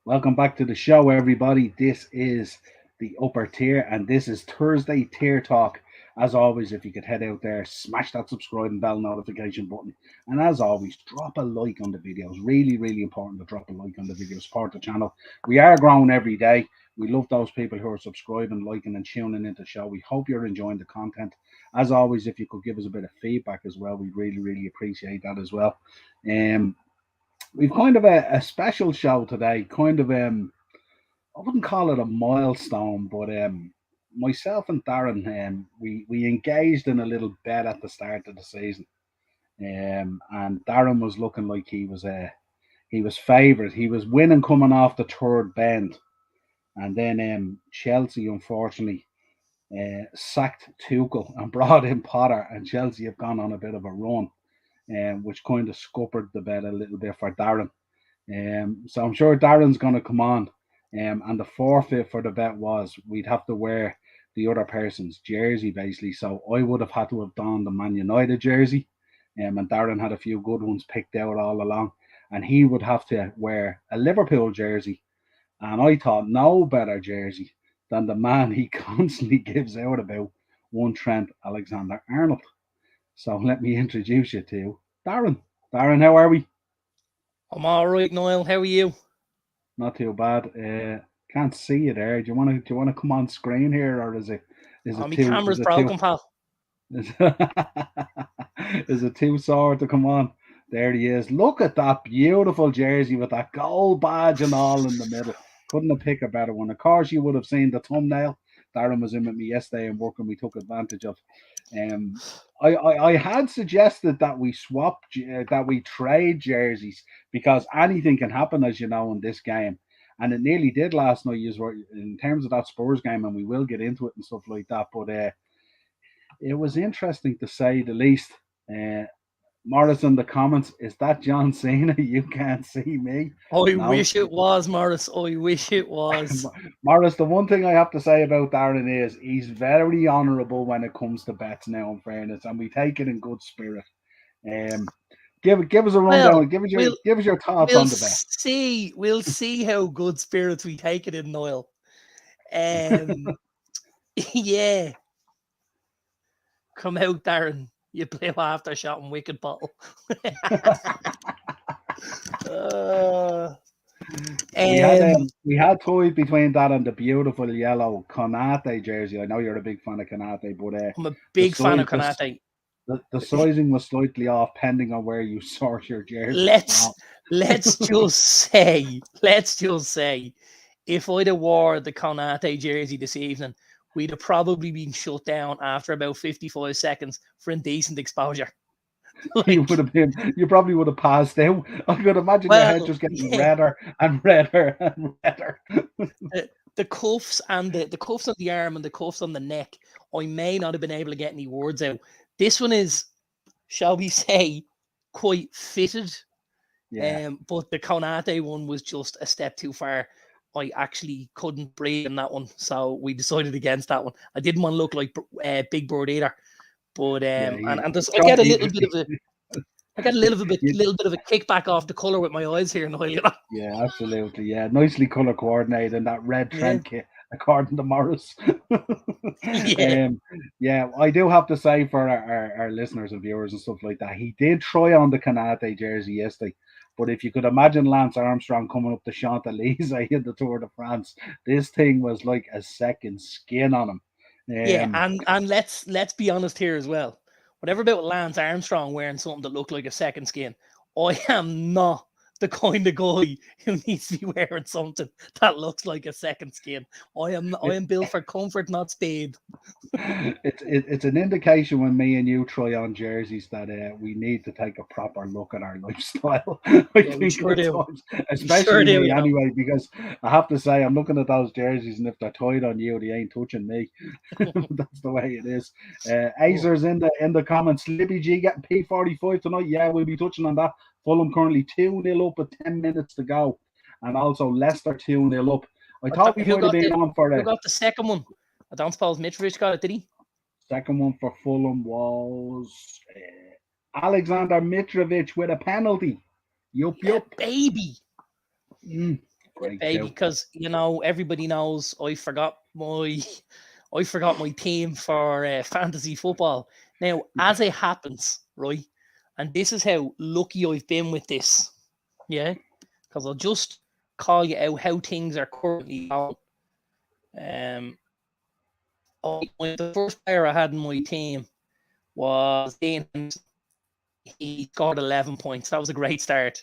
Welcome back to the show, everybody. This is the upper tier, and this is Thursday Tier Talk. As always, if you could head out there, smash that subscribe and bell notification button. And as always, drop a like on the videos. Really, really important to drop a like on the video. Support the channel. We are growing every day. We love those people who are subscribing, liking, and tuning into the show. We hope you're enjoying the content. As always, if you could give us a bit of feedback as well, we really, really appreciate that as well. Um, we've kind of a special show today. I wouldn't call it a milestone, but myself and Darren, we engaged in a little bet at the start of the season, and Darren was looking like he was favoured. He was winning coming off the third bend, and then Chelsea unfortunately sacked Tuchel and brought in Potter, and Chelsea have gone on a bit of a run, which kind of scuppered the bet a little bit for Darren. So I'm sure Darren's going to come on. And the forfeit for the bet was we'd have to wear the other person's jersey, basically. So I would have had to have donned the Man United jersey. And Darren had a few good ones picked out all along. And he would have to wear a Liverpool jersey. And I thought no better jersey than the man he constantly gives out about, one Trent Alexander Arnold. So let me introduce you to Darren. Darren, how are we? I'm all right, Niall. How are you? Not too bad. Can't see you there. Do you want to come on screen here, or is Oh, it my too camera's broken, pal. is, is it too sore to come on? There he is. Look at that beautiful jersey with that gold badge and all in the middle. Couldn't have picked a better one. Of course, you would have seen the thumbnail. Darren was in with me yesterday and work, and we took advantage of. Um, I had suggested that we swap, that we trade jerseys because anything can happen, as you know, in this game. And it nearly did last night, in terms of that Spurs game, and we will get into it and stuff like that. But it was interesting to say the least. Uh, Morris in the comments, is that John Cena? You can't see me. I No, wish it was, Morris. I wish it was. Morris, the one thing I have to say about Darren is he's very honourable when it comes to bets now, in fairness, and we take it in good spirit. Um, give us a Well, rundown. we'll Give us your thoughts we'll on the bet. see. We'll see how good spirits we take it in, Niall. Um, yeah. Come out, Darren. You blew after shot and wicked bottle. uh, um, We had toys between that and the beautiful yellow Konate jersey. I know you're a big fan of Konate, but I'm a the big fan size of Konate. the sizing was slightly off, depending on where you source your jerseys from. let's let's just say if I'd have wore the Konate jersey this evening, we'd have probably been shut down after about 55 seconds for indecent exposure. You would Like, have been, you probably would have passed out. I could imagine your head well, just getting yeah, redder and redder and redder. the cuffs and the cuffs on the arm and the cuffs on the neck, I may not have been able to get any words out. This one is, shall we say, quite fitted. Yeah. But the Konate one was just a step too far. I actually couldn't breathe in that one, so we decided against that one. I didn't want to look like Big Bird either, but Yeah, and there's, I God, get a little bit of a you, little bit of a kickback off the color with my eyes here, Noel. You know? yeah, absolutely. Yeah, nicely color coordinated in that red Yeah, Trent kit, according to Morris. yeah. Yeah, I do have to say for our listeners and viewers and stuff like that, he did try on the Canate jersey yesterday. But if you could imagine Lance Armstrong coming up the Champs Elysees in the Tour de France, this thing was like a second skin on him. Yeah, Um, and let's be honest here as well. Whatever about Lance Armstrong wearing something that looked like a second skin, I am not the kind of guy who needs to be wearing something that looks like a second skin. I am built for comfort, not speed. it's an indication when me and you try on jerseys that we need to take a proper look at our lifestyle. I Yeah, we think sure at do. times, We sure especially do. me You know. anyway, because I have to say I'm looking at those jerseys and if they're tied on you, they ain't touching me. That's the way it is. Oh, Azer's in the comments. Libby G getting P45 tonight. Yeah, we'll be touching on that. Fulham currently 2-0 up with 10 minutes to go, and also Leicester 2-0 up. I thought we might have been on for who a got the second one? I don't suppose Mitrovic got it, did he? second one for Fulham was Alexander Mitrovic with a penalty. Yup, Yeah, yup. baby. Mm. Great baby, shout. because everybody knows I forgot my team for fantasy football. Now, as it happens, right, and this is how lucky I've been with this, yeah, because I'll just call you out how things are currently going. The first player I had in my team was Dean. He scored 11 points. That was a great start.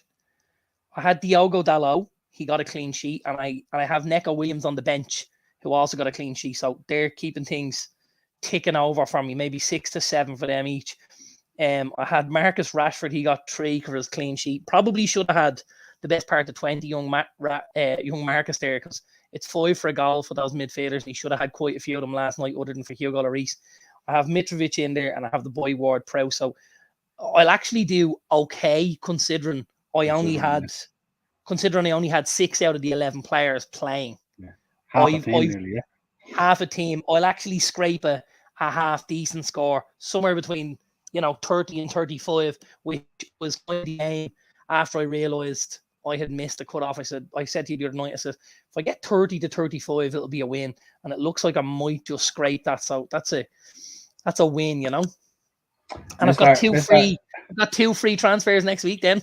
I had Diogo Dalot. He got a clean sheet, and I have Neco Williams on the bench, who also got a clean sheet. So they're keeping things ticking over for me, maybe 6 to 7 for them each. I had Marcus Rashford. He got 3 for his clean sheet. Probably should have had the best part of 20 young Marcus there, because it's 5 for a goal for those midfielders. He should have had quite a few of them last night, other than for Hugo Lloris. I have Mitrovic in there, and I have the boy Ward Prowse. So I'll actually do okay, considering I only had 6 out of the 11 players playing. Yeah. Half a team, I've nearly, yeah. half a team. I'll actually scrape a half decent score, somewhere between 30 and 35, which was kind of the aim. After I realised I had missed the cutoff, I said to you the other night, I said, if I get 30 to 35, it'll be a win, and it looks like I might just scrape that. So that's a win, And I've got two free transfers next week then.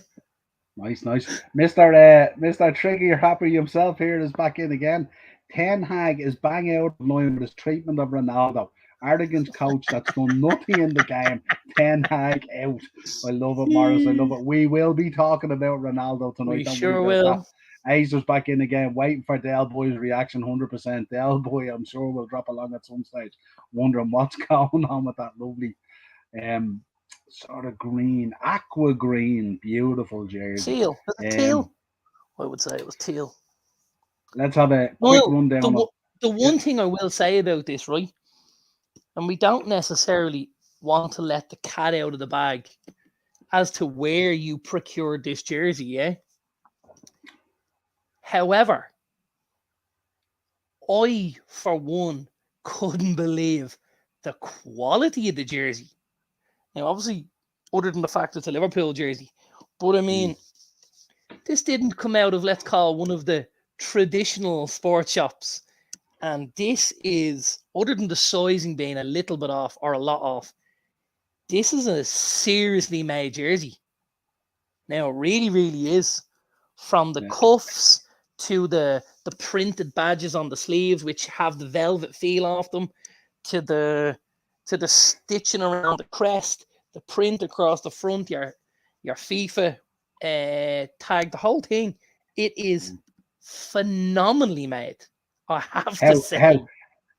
Nice. Mr. Trigger Happy himself here is back in again. Ten Hag is bang out of line with his treatment of Ronaldo. Arrogant coach that's done nothing in the game. Ten Hag out. I love it, Morris. I love it. We will be talking about Ronaldo tonight. We Don't sure worry about will. that. Acer's back in again, waiting for Del Boy's reaction 100%. Del Boy, I'm sure, will drop along at some stage, wondering what's going on with that lovely sort of green, aqua green, beautiful jersey. Teal. Teal? I would say it was teal. Let's have a quick rundown. The one thing I will say about this, right? And we don't necessarily want to let the cat out of the bag as to where you procured this jersey, yeah? However, I, for one, couldn't believe the quality of the jersey. Now, obviously, other than the fact it's a Liverpool jersey, but I mean, this didn't come out of, let's call, one of the traditional sports shops. And this is, other than the sizing being a little bit off or a lot off, this is a seriously made jersey. Now, it really, really is. From the cuffs to the printed badges on the sleeves, which have the velvet feel off them, to the stitching around the crest, the print across the front, your FIFA tag, the whole thing. It is phenomenally made. I have to say.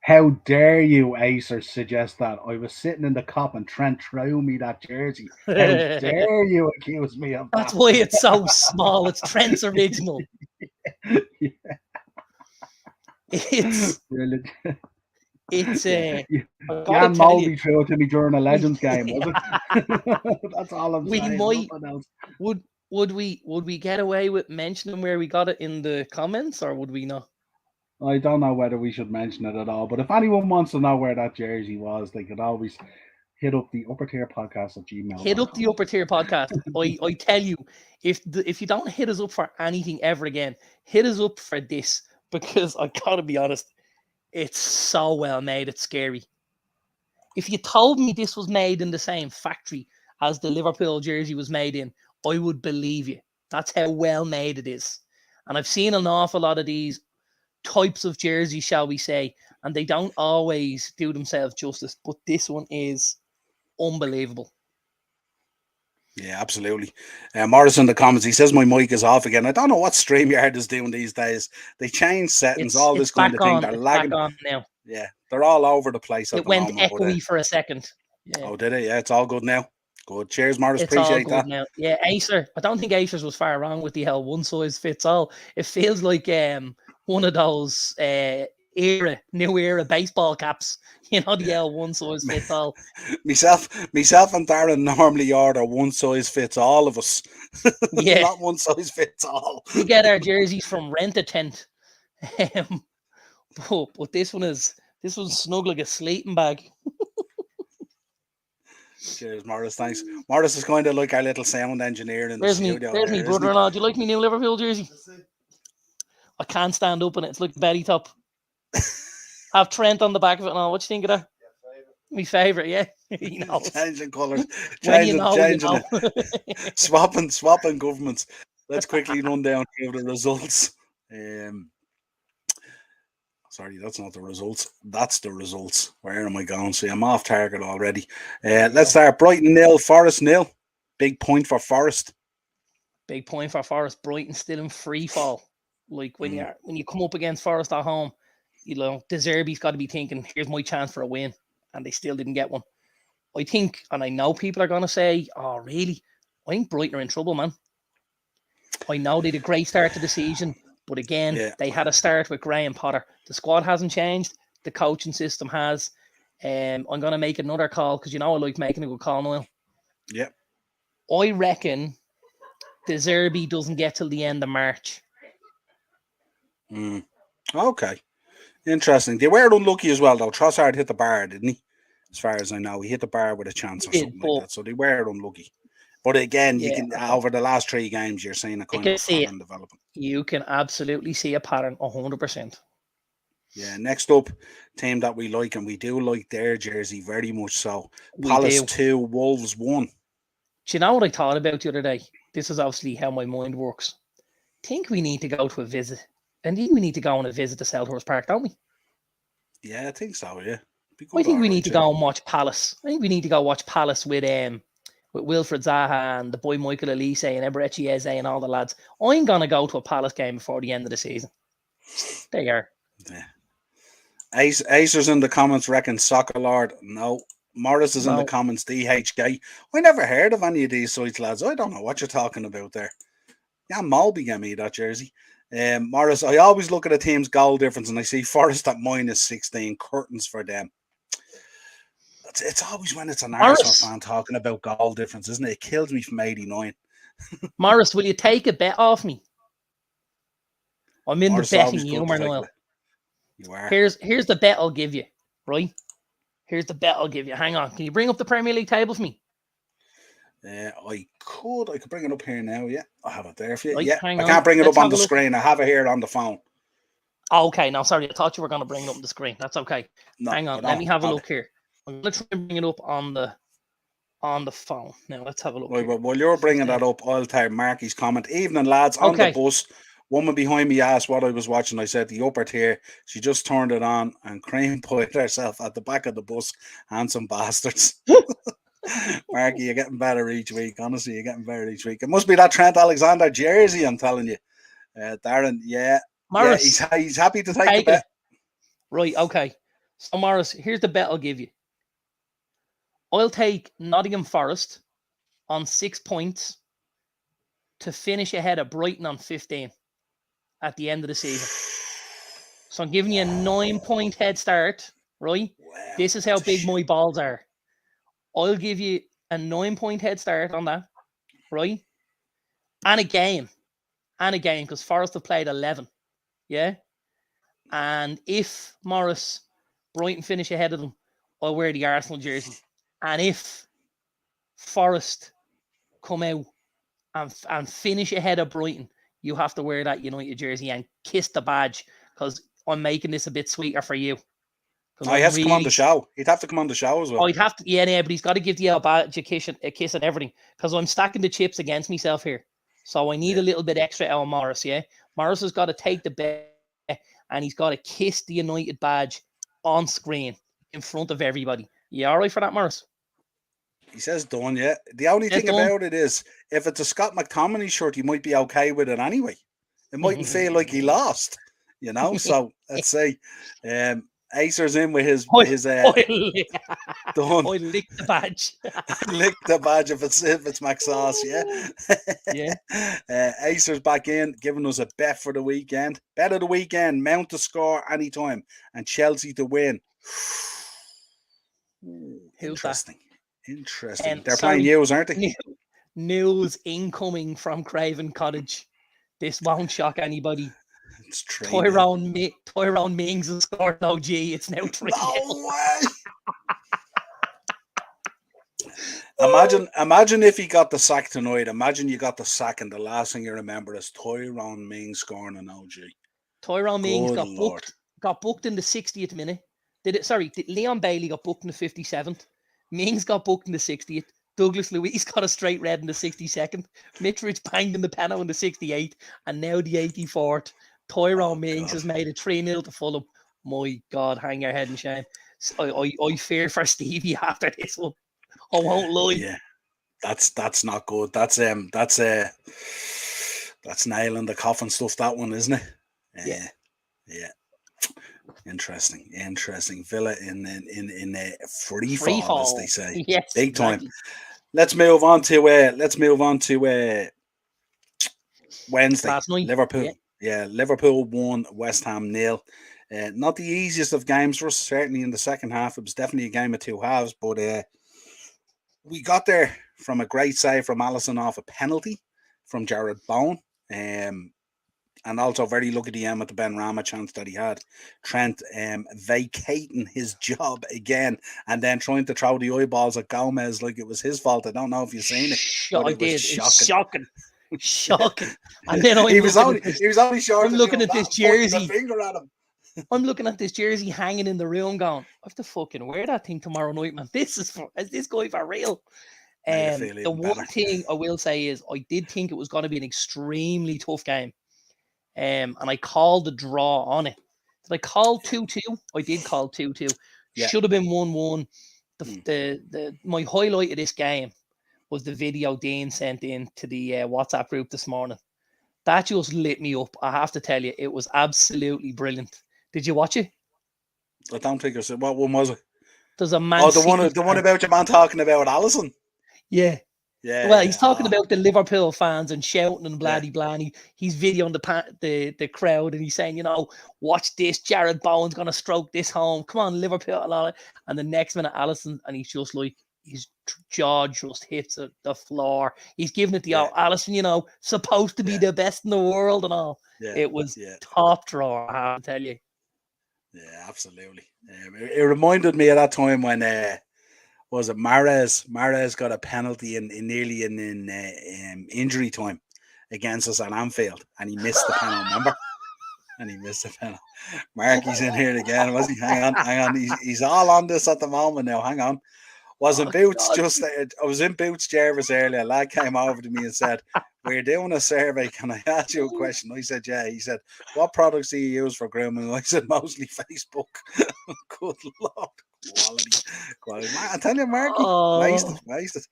How dare you, Acer, suggest that? I was sitting in the cop and Trent threw me that jersey. How dare you accuse me of that? That's why it's so small. It's Trent's original. Yeah. It's brilliant. It's Jan Moldy threw it to me during a Legends game, was it? That's all I'm saying. Would we get away with mentioning where we got it in the comments, or would we not? I don't know whether we should mention it at all, but if anyone wants to know where that jersey was, they could always hit up the Upper Tier Podcast at Gmail. Hit up the Upper Tier Podcast. I tell you, if you don't hit us up for anything ever again, hit us up for this, because I gotta be honest, it's so well made, it's scary. If you told me this was made in the same factory as the Liverpool jersey was made in, I would believe you. That's how well made it is. And I've seen an awful lot of these types of jerseys, shall we say, and they don't always do themselves justice, but this one is unbelievable. Yeah, absolutely. Morris in the comments, he says my mic is off again. I don't know what StreamYard is doing these days. They change settings, all this kind of thing. They're lagging. Back on now. Yeah, they're all over the place. It went echoey for a second. Yeah. Oh, did it? Yeah, it's all good now. Good. Cheers, Morris. It's appreciate all good that. Now. Yeah, Acer. I don't think Acer's was far wrong with the hell one size fits all. It feels like one of those new era baseball caps. You know, the L one size fits all. myself and Darren normally order one size fits all of us. Yeah. Not one size fits all. We get our jerseys from Rent a Tent. But this one's snug like a sleeping bag. Cheers, Morris. Thanks. Morris is kind of like our little sound engineer in the studio. There's me brother-in-law. Do you like me new Liverpool jersey? I can't stand up in it. It's like a belly top. Have Trent on the back of it and all. What do you think of that? My favourite, yeah. He knows. Changing colours, When you changing know. it, swapping governments. Let's quickly run down through the results. Sorry, that's not the results. That's the results. Where am I going? See, I'm off target already. Let's start. Brighton 0, Forest 0. Big point for Forest. Big point for Forest. Brighton still in free fall. Like when you come up against Forest at home, you know, De Zerbi's got to be thinking, here's my chance for a win. And they still didn't get one. I think, and I know people are going to say, oh, really? I think Brighton are in trouble, man. I know they had a great start to the season, but again, they had a start with Graham Potter. The squad hasn't changed. The coaching system has. I'm going to make another call because you know I like making a good call, Noel. Yeah. I reckon De Zerbi doesn't get till the end of March. Okay. Interesting. They were unlucky as well, though. Trossard hit the bar, didn't he? As far as I know, he hit the bar with a chance or something like that. So they were unlucky. But again, you can over the last 3 games, you're seeing a kind of pattern developing. You can absolutely see a pattern, 100%. Yeah. Next up, team that we like, and we do like their jersey very much so. Palace 2, Wolves 1. Do you know what I thought about the other day? This is obviously how my mind works. I think we need to go to a visit. And we need to go on a visit to Selhurst Park, don't we? Yeah, I think so, yeah. I think we need to go and watch Palace. I think we need to go watch Palace with Wilfred Zaha and the boy Michael Elise and Eberechi Eze and all the lads. I'm going to go to a Palace game before the end of the season. There you are. Yeah. Acers in the comments reckon Soccer Lord. No. Morris is in the comments, DHK. I never heard of any of these sites, lads. I don't know what you're talking about there. Yeah, Malby gave me that jersey. Morris, I always look at a team's goal difference and I see Forest at -16, curtains for them. It's always when it's an Arsenal fan talking about goal difference, isn't it? It kills me from 89. Morris, will you take a bet off me? I'm in the betting humor, Noel. You are. Here's the bet I'll give you, right? Here's the bet I'll give you. Hang on. Can you bring up the Premier League table for me? I could bring it up here now. Yeah, I have it there for you. Right, yeah, I can't bring it up on the screen. I have it here on the phone. Oh, okay, no, sorry. I thought you were going to bring it up on the screen. That's okay. No, hang on. Let me have a look here. I'm going to try and bring it up on the phone. Now, let's have a look. Right, while you're bringing that up, I'll tell Marky's comment. Evening, lads. On the bus, woman behind me asked what I was watching. I said the upper tier. She just turned it on and cream put herself at the back of the bus. Handsome bastards. Marky, you're getting better each week. Honestly, you're getting better each week. It must be that Trent Alexander jersey, I'm telling you. Darren, Morris, he's happy to take the bet. Right, okay. So, Morris, here's the bet I'll give you. I'll take Nottingham Forest on 6 points to finish ahead of Brighton on 15 at the end of the season. So I'm giving you a 9-point head start, right? Wow, this is how big my balls are. I'll give you a 9-point head start on that, right? And a game, because Forest have played 11, yeah? And if Morris, Brighton finish ahead of them, I'll wear the Arsenal jersey. And if Forest come out and finish ahead of Brighton, you have to wear that United jersey and kiss the badge, because I'm making this a bit sweeter for you. Oh, he has to come on the show. He'd have to come on the show as well. Oh, he'd have to, but he's got to give the badge a kiss and everything, because I'm stacking the chips against myself here. So I need a little bit extra out of Morris, yeah? Morris has got to take the bet and he's got to kiss the United badge on screen in front of everybody. You all right for that, Morris? He says done, yeah. The only thing about it is, if it's a Scott McTominay shirt, you might be okay with it anyway. It mightn't feel like he lost, So let's say Acer's in with his done. I lick the badge. Lick the badge if it's Max Sauce, yeah. Yeah. Acer's back in, giving us a bet for the weekend. Bet of the weekend, Mount to score anytime and Chelsea to win. Interesting. They're playing news, aren't they? News incoming from Craven Cottage. This won't shock anybody. It's true. Tyrone Mings has scored no G. It's now 3-0. No way. Imagine if he got the sack tonight. Imagine you got the sack and the last thing you remember is Tyrone Mings scoring an OG. Tyrone Mings Good Lord. got booked in the 60th minute. Leon Bailey got booked in the 57th. Mings got booked in the 60th. Douglas Luiz got a straight red in the 62nd. Mitrovic banged in the penalty in the 68th. And now the 84th. Tyrone Mings has made it 3-0 to Fulham. My God, hang your head in shame. I fear for Stevie after this one. I won't lie. Yeah, that's not good. That's nail in the coffin stuff. That one, isn't it? Yeah. Interesting. Villa in a free fall, as they say. Yes, big exactly. time. Let's move on to Wednesday. Last night. Liverpool. Yeah, Liverpool won, West Ham 0. Not the easiest of games for us. Certainly in the second half, it was definitely a game of two halves. But we got there from a great save from Alisson off a penalty from Gerrard Bowen. And also very lucky to him at the Ben Rama chance that he had. Trent vacating his job again and then trying to throw the eyeballs at Gomez like it was his fault. I don't know if you've seen it. I did. It's shocking. And then he was only short. I'm looking at this jersey. Finger at him. I'm looking at this jersey hanging in the room going, I have to fucking wear that thing tomorrow night, man. Is this guy for real? The one thing I will say is I did think it was going to be an extremely tough game. And I called the draw on it. Did I call 2-2? I did call 2-2. Yeah. Should have been 1-1. My highlight of this game was the video Dean sent in to the WhatsApp group this morning. That just lit me up. I have to tell you, it was absolutely brilliant. Did you watch it? I don't think I said. What one was it? There's a man. Oh, the one about your man talking about Alisson. Yeah. Yeah. Well, he's talking about the Liverpool fans and shouting and blah blah. And he's videoing the crowd and he's saying, watch this. Gerrard Bowen's gonna stroke this home. Come on, Liverpool. And the next minute, Alisson, and he's just like his jaw just hits the floor. He's giving it the Alisson, supposed to be the best in the world and all. Yeah. It was top drawer, I have to tell you. Yeah, absolutely. It reminded me of that time when was it Mahrez got a penalty in nearly in injury time against us at Anfield, and he missed the penalty. Remember? And he missed the penalty. Marky's in here again, was he? Hang on. He's all on this at the moment now. Hang on. I was in Boots Jervis earlier. A lad came over to me and said, "We're doing a survey. Can I ask you a question?" I said, "Yeah." He said, "What products do you use for grooming?" I said, "Mostly Facebook." Good Lord. Quality. Man, I tell you, Marky, wasted.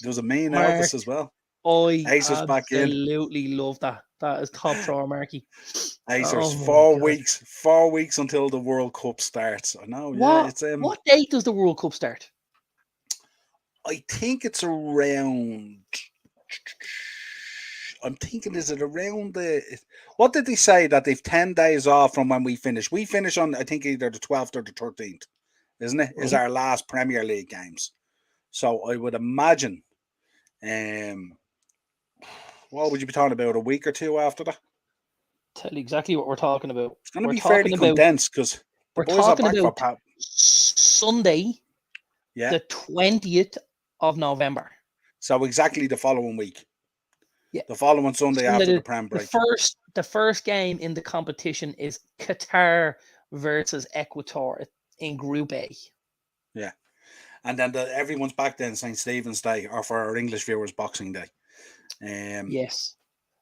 There was a mean Elvis as well. I absolutely love that. That is top drawer, Marky. Acers, 4 weeks until the World Cup starts. I know. What date does the World Cup start? I think it's around. I'm thinking, is it around what did they say that they've 10 days off from when we finish? We finish on, I think, either the 12th or the 13th, isn't it? Right. Is our last Premier League games. So I would imagine, what would you be talking about? A week or two after that? Tell you exactly what we're talking about. It's going to be fairly condensed because we're talking about Sunday, the 20th of November. So exactly the following week. Yeah. The following Sunday after the Prem break. The first game in the competition is Qatar versus Ecuador in Group A. Yeah. And then everyone's back then St. Stephen's Day, or for our English viewers, Boxing Day. Yes.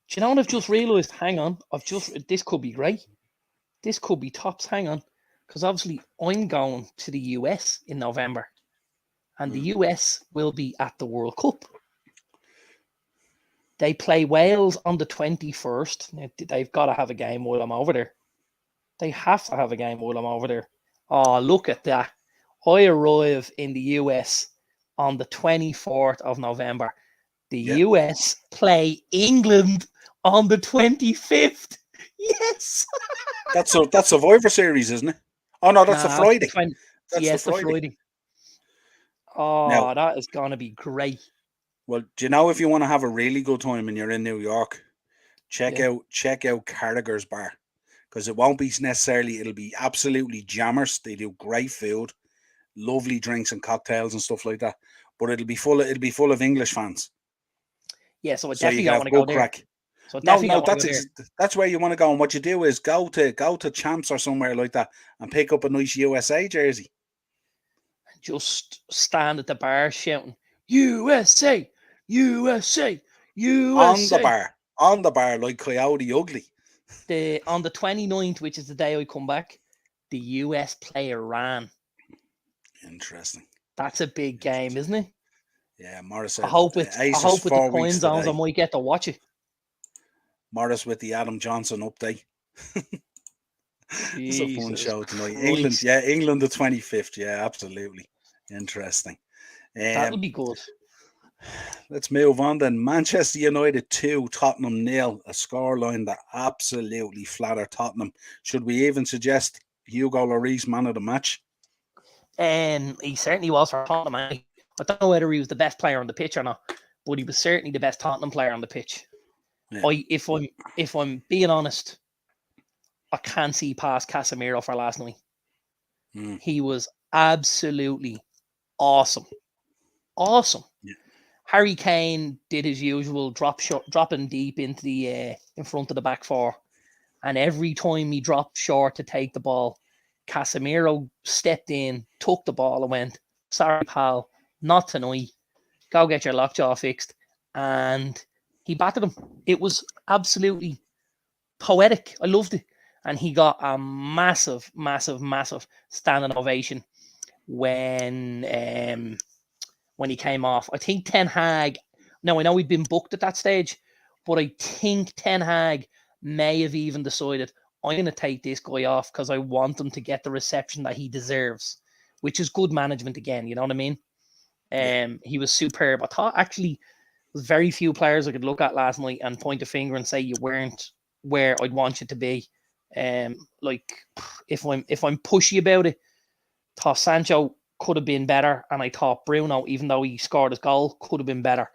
Do you know what I've just realised? Hang on. This could be great. This could be tops. Hang on. Because obviously I'm going to the US in November. And the US will be at the World Cup. They play Wales on the 21st. Now, they've got to have a game while I'm over there. They have to have a game while I'm over there. Oh, look at that. I arrive in the US on the 24th of November. The US play England on the 25th. Yes. That's Survivor Series, isn't it? Oh, no, that's a Friday. That's the Friday. Oh, that is going to be great. Well, do you know, if you want to have a really good time and you're in New York, check out Carragher's Bar, because it won't be necessarily, it'll be absolutely jammers. They do great food, lovely drinks and cocktails and stuff like that. But it'll be full of English fans. Yeah, so I definitely want to go there. So No, definitely that's where you want to go. And what you do is go to Champs or somewhere like that and pick up a nice USA jersey. Just stand at the bar shouting USA, USA, USA. On the bar like Coyote Ugly. On the 29th, which is the day I come back, the US play Iran. Interesting. That's a big game, isn't it? Yeah, Morris said, I hope with the coin zones today. I might get to watch it. Morris with the Adam Johnson update. It's a fun show tonight. Christ. England the 25th. Yeah, absolutely. Interesting. That'll be good. Let's move on then. Manchester United 2, Tottenham 0. A scoreline that absolutely flattered Tottenham. Should we even suggest Hugo Lloris man of the match? He certainly was for Tottenham. I don't know whether he was the best player on the pitch or not, but he was certainly the best Tottenham player on the pitch. Yeah. If I'm being honest, I can't see past Casemiro for last night. He was absolutely awesome. Yeah. Harry Kane did his usual dropping deep into the in front of the back four, and every time he dropped short to take the ball, Casemiro stepped in, took the ball, and went, "Sorry, pal, not tonight. Go get your lockjaw fixed." And he battered him. It was absolutely poetic. I loved it. And he got a massive, massive, massive standing ovation when he came off. I think Ten Hag, now I know he'd been booked at that stage, but I think Ten Hag may have even decided, I'm going to take this guy off because I want him to get the reception that he deserves, which is good management again, you know what I mean? He was superb. I thought actually there's very few players I could look at last night and point a finger and say you weren't where I'd want you to be. Like if I'm pushy about it, thought Sancho could have been better, and I thought Bruno, even though he scored his goal, could have been better.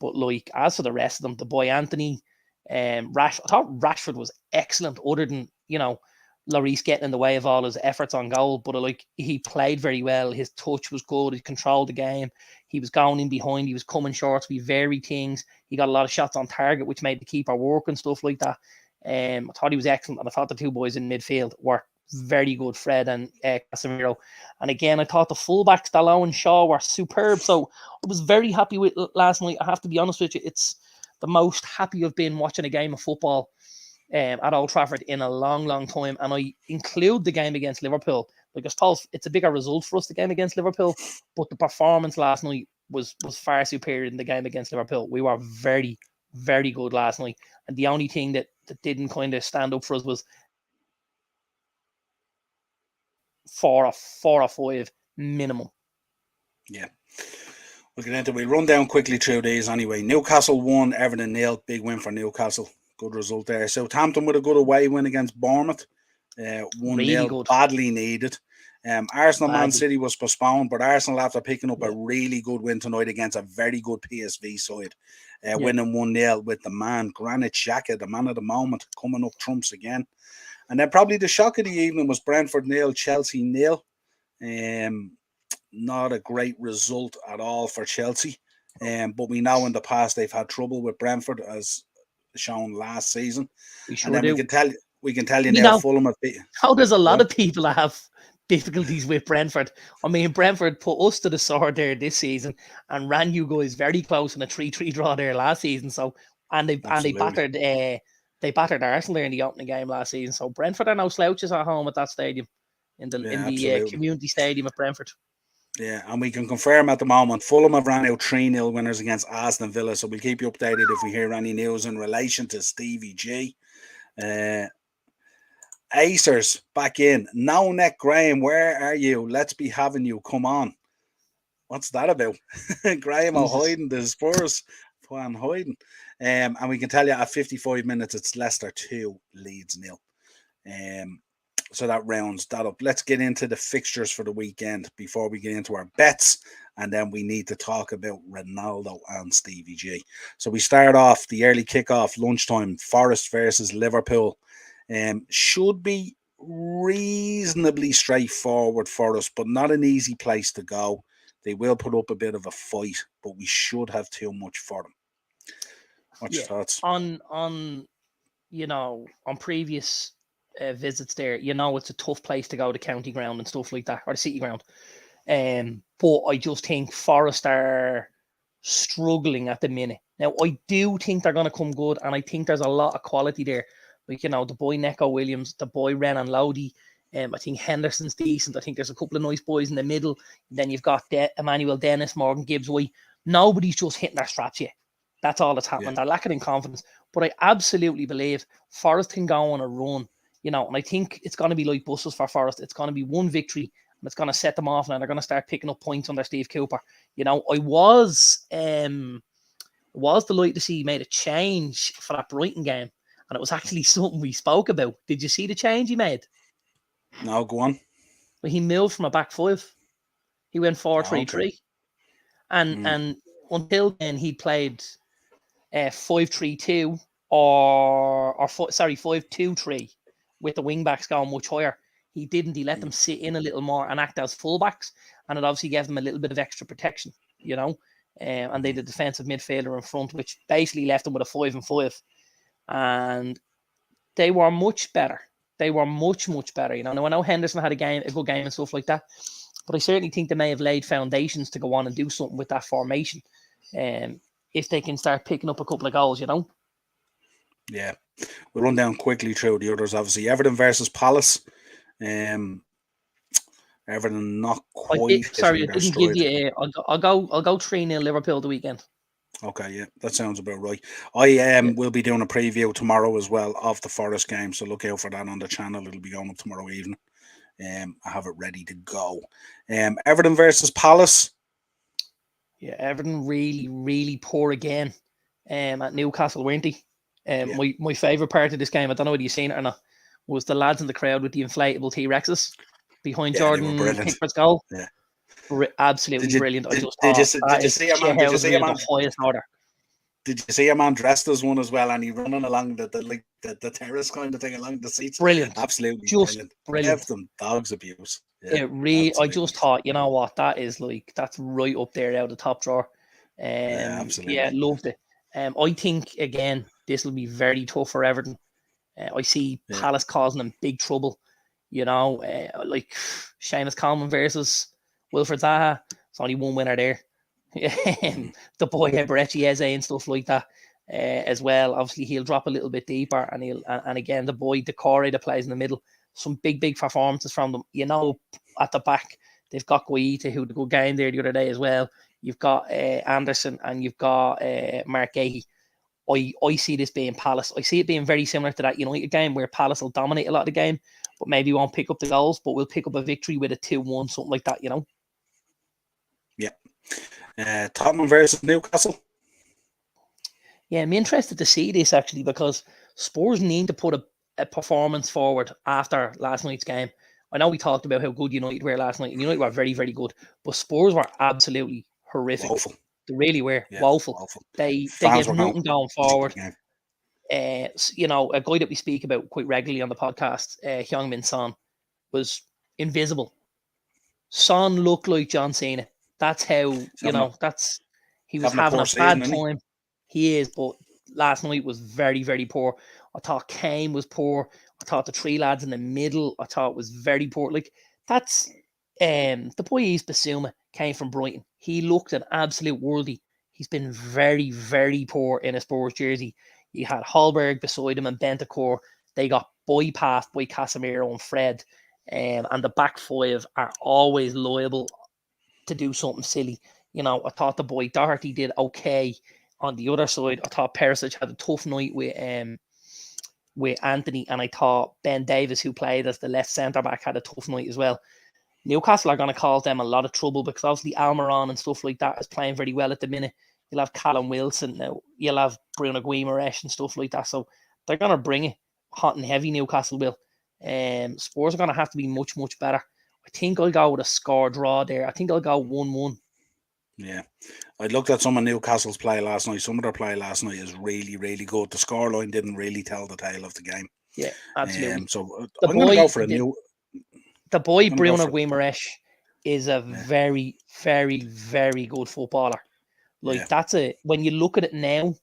But like as for the rest of them, the boy Anthony, I thought Rashford was excellent, other than, you know, Lloris getting in the way of all his efforts on goal. But like he played very well. His touch was good. He controlled the game. He was going in behind. He was coming short. We varied things. He got a lot of shots on target, which made the keeper work and stuff like that. I thought he was excellent, and I thought the two boys in midfield were very good, Fred and Casemiro. And again, I thought the fullbacks, Dalot and Shaw, were superb. So I was very happy with last night. I have to be honest with you, it's the most happy I've been watching a game of football at Old Trafford in a long, long time. And I include the game against Liverpool. Like I suppose it's a bigger result for us, the game against Liverpool, but the performance last night was far superior than the game against Liverpool. We were very, very good last night. And the only thing that didn't kind of stand up for us was 4 or 5 minimum. Yeah. We'll run down quickly through these anyway. Newcastle 1, Everton 0. Big win for Newcastle. Good result there. Southampton with a good away win against Bournemouth. 1-0, really badly needed. Arsenal Man City was postponed, but Arsenal, after picking up a really good win tonight against a very good PSV side, winning 1-0 with the man, Granit Xhaka, the man of the moment, coming up trumps again. And then probably the shock of the evening was Brentford 0, Chelsea 0. Not a great result at all for Chelsea. But we know in the past they've had trouble with Brentford, as shown last season. We can tell you now, Fulham have beaten. How does a lot of people have difficulties with Brentford? I mean, Brentford put us to the sword there this season and ran you guys very close in a 3-3 draw there last season. So they battered Arsenal there in the opening game last season. So Brentford are no slouches at home at that stadium, in the community stadium at Brentford. Yeah, and we can confirm at the moment, Fulham have ran out 3-0 winners against Aston Villa, so we'll keep you updated if we hear any news in relation to Stevie G. Acers back in. No Neck Graham, where are you? Let's be having you. Come on. What's that about? Graham O'Hyden, the Spurs fan hiding. And we can tell you at 55 minutes, it's Leicester 2, Leeds 0. So that rounds that up. Let's get into the fixtures for the weekend before we get into our bets. And then we need to talk about Ronaldo and Stevie G. So we start off the early kickoff, lunchtime, Forest versus Liverpool. Should be reasonably straightforward for us, but not an easy place to go. They will put up a bit of a fight, but we should have too much for them. What's your thoughts? On on previous visits there, it's a tough place to go to county ground and stuff like that, or the city ground. But I just think Forest are struggling at the minute. Now, I do think they're going to come good, and I think there's a lot of quality there. Like, the boy Neko Williams, the boy Renan Lodi. I think Henderson's decent. I think there's a couple of nice boys in the middle. Then you've got Emmanuel Dennis, Morgan Gibbs White. Nobody's just hitting their straps yet. That's all that's happening. Yeah. They're lacking in confidence. But I absolutely believe Forest can go on a run, and I think it's going to be like buses for Forest. It's going to be one victory, and it's going to set them off, and they're going to start picking up points under Steve Cooper. I was delighted to see he made a change for that Brighton game, and it was actually something we spoke about. Did you see the change he made? No, go on. Well, he moved from a back five. He went 4-3-3, okay. and until then he played 5-3-2 or 5-2-3 with the wing backs going much higher. He didn't. He let them sit in a little more and act as fullbacks, and it obviously gave them a little bit of extra protection, and they had a defensive midfielder in front, which basically left them with a 5-5, and they were much better. They were much, much better. Now, I know Henderson had a good game and stuff like that, but I certainly think they may have laid foundations to go on and do something with that formation. If they can start picking up a couple of goals, Yeah. We'll run down quickly through the others. Obviously, Everton versus Palace. Everton not quite. I didn't give you. I'll go 3-0 Liverpool the weekend. Okay, yeah, that sounds about right. I will be doing a preview tomorrow as well of the Forest game, so look out for that on the channel. It'll be going up tomorrow evening. I have it ready to go. Everton versus Palace. Yeah, Everton really, really poor again. At Newcastle, weren't they? My favourite part of this game, I don't know whether you've seen it or not, was the lads in the crowd with the inflatable T-Rexes behind Jordan Pickford's goal. Yeah. Absolutely brilliant. Did you see a man? Did you see a man? Highest order. Did you see a man dressed as one as well, and he running along the terrace kind of thing along the seats? Brilliant, absolutely, just brilliant. Give them dogs abuse. Yeah, I just thought, that is that's right up there out of the top drawer. Absolutely. Yeah, loved it. I think again this will be very tough for Everton. I see Palace causing them big trouble. Like Seamus Coleman versus Wilfred Zaha. It's only one winner there. The boy Eberechi Eze and stuff like that as well. Obviously, he'll drop a little bit deeper, and again the boy Decore that plays in the middle. Some big performances from them. At the back they've got Guaita, who had a good game there the other day as well. You've got Anderson and you've got Mark Gahey. I see this being Palace. I see it being very similar to that United game where Palace will dominate a lot of the game, but maybe won't pick up the goals, but we'll pick up a victory with a 2-1, something like that, Yeah. Tottenham versus Newcastle. Yeah, I'm interested to see this actually because Spurs need to put a performance forward after last night's game. I know we talked about how good United were last night, and United were very, very good, but Spurs were absolutely horrific. Woeful. They really were woeful. They gave nothing going forward. A guy that we speak about quite regularly on the podcast, Heung-min Son, was invisible. Son looked like John Cena. That's how, he was having a bad time. He is, but last night was very, very poor. I thought Kane was poor. I thought the three lads in the middle, I thought was very poor. Like, that's, the boy East Basuma came from Brighton. He looked an absolute worldie. He's been very, very poor in a Spurs jersey. You had Hallberg beside him and Bentancur. They got bypassed by Casemiro and Fred. And the back five are always liable to do something silly. I thought the boy Doherty did okay on the other side. I thought Perisic had a tough night with Anthony, and I thought Ben Davies, who played as the left centre back, had a tough night as well. Newcastle are going to cause them a lot of trouble because obviously Almiron and stuff like that is playing very well at the minute. You'll have Callum Wilson now. You'll have Bruno Guimaraes and stuff like that. So they're going to bring it hot and heavy, Newcastle will. Spurs are going to have to be much, much better. I think I'll go with a score draw there. I think I'll go 1-1. Yeah. I looked at some of Newcastle's play last night. Some of their play last night is really, really good. The scoreline didn't really tell the tale of the game. Yeah, absolutely. So I'm going to go for a new... The boy Bruno Guimaraes is a very, very, very good footballer. Like, that's when you look at it now,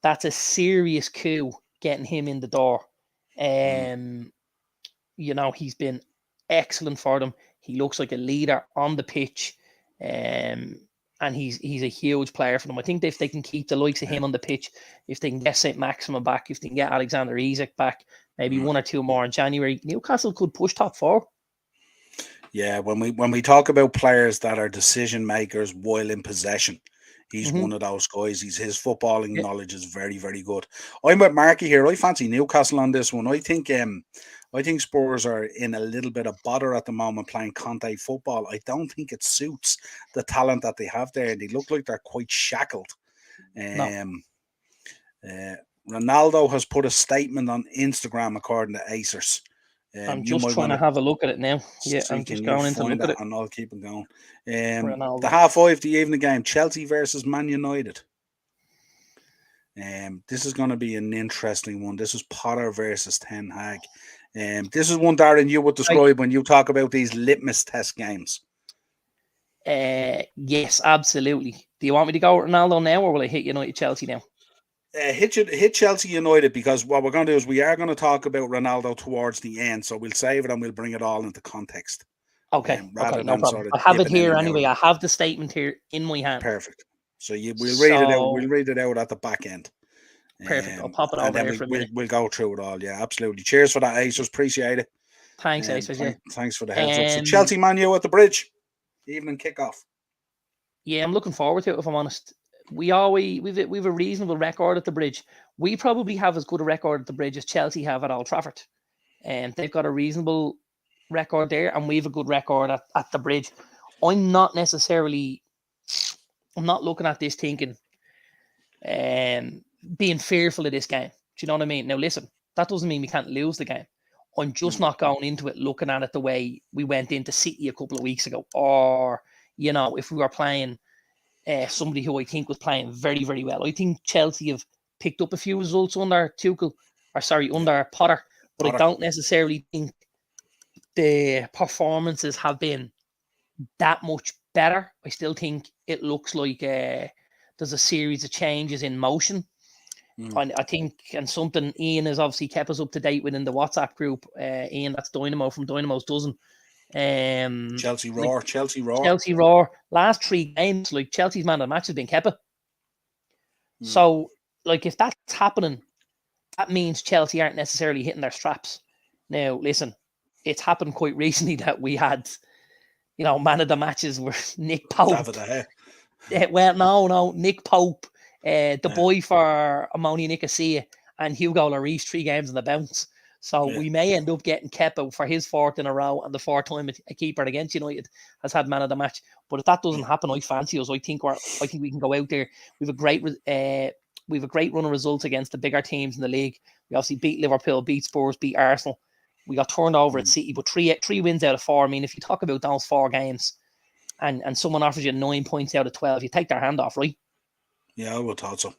that's a serious coup getting him in the door. You know, he's been excellent for them. He looks like a leader on the pitch. And he's a huge player for them. I think if they can keep the likes of him on the pitch, if they can get St. Maximin back, if they can get Alexander Isak back, maybe one or two more in January, Newcastle could push top four. Yeah, when we talk about players that are decision makers while in possession, he's one of those guys. His footballing knowledge is very, very good. I'm with Marky here. I fancy Newcastle on this one. I think Spurs are in a little bit of bother at the moment playing Conte football. I don't think it suits the talent that they have there. They look like they're quite shackled. Ronaldo has put a statement on Instagram according to Acers. I'm just trying to have a look at it now. Yeah, I'm just going in to look at it. And I'll keep it going. The half-5 of the evening game, Chelsea versus Man United. This is going to be an interesting one. This is Potter versus Ten Hag. This is one, Darren, you would describe when you talk about these litmus test games. Yes, absolutely. Do you want me to go with Ronaldo now, or will I hit United Chelsea now? Hit Chelsea United, because what we're going to do is we are going to talk about Ronaldo towards the end, so we'll save it and we'll bring it all into context. Okay, no problem. Sort of I have it here anyway. I have the statement here in my hand. Perfect. So we'll read it out. We'll read it out at the back end. Perfect. I'll pop it over there for a minute. We'll go through it all. Yeah, absolutely. Cheers for that, Acers. Appreciate it. Thanks, Acers. Yeah. Thanks for the heads up. So Chelsea Man U at the Bridge. Evening kickoff. Yeah, I'm looking forward to it, if I'm honest. We've a reasonable record at the Bridge. We probably have as good a record at the Bridge as Chelsea have at Old Trafford. And they've got a reasonable record there, and we have a good record at the Bridge. I'm not looking at this thinking being fearful of this game. Do you know what I mean? Now listen, that doesn't mean we can't lose the game. I'm just not going into it looking at it the way we went into City a couple of weeks ago, or if we were playing somebody who I think was playing very, very well. I think Chelsea have picked up a few results under under Potter, but I don't necessarily think the performances have been that much better. I still think it looks like there's a series of changes in motion. And I think, and something Ian has obviously kept us up to date within the WhatsApp group. Ian, that's Dynamo from Dynamo's Dozen. Chelsea Roar. Last 3 games, like Chelsea's man of the match has been Kepa. So, like, if that's happening, that means Chelsea aren't necessarily hitting their straps. Now, listen, it's happened quite recently that we had, man of the matches were Nick Pope. Nick Pope, the boy for Ammonia Nicosia, and Hugo Lloris 3 games in the bounce. So we may end up getting Kepa for his 4th in a row, and the 4th time a keeper against United has had man of the match. But if that doesn't happen, I fancy us. I think we can go out there. We have a great run of results against the bigger teams in the league. We obviously beat Liverpool, beat Spurs, beat Arsenal. We got turned over at City, but 3 wins out of 4. I mean, if you talk about those 4 games, and someone offers you 9 points out of 12, you take their hand off, right? Yeah, I would thought so.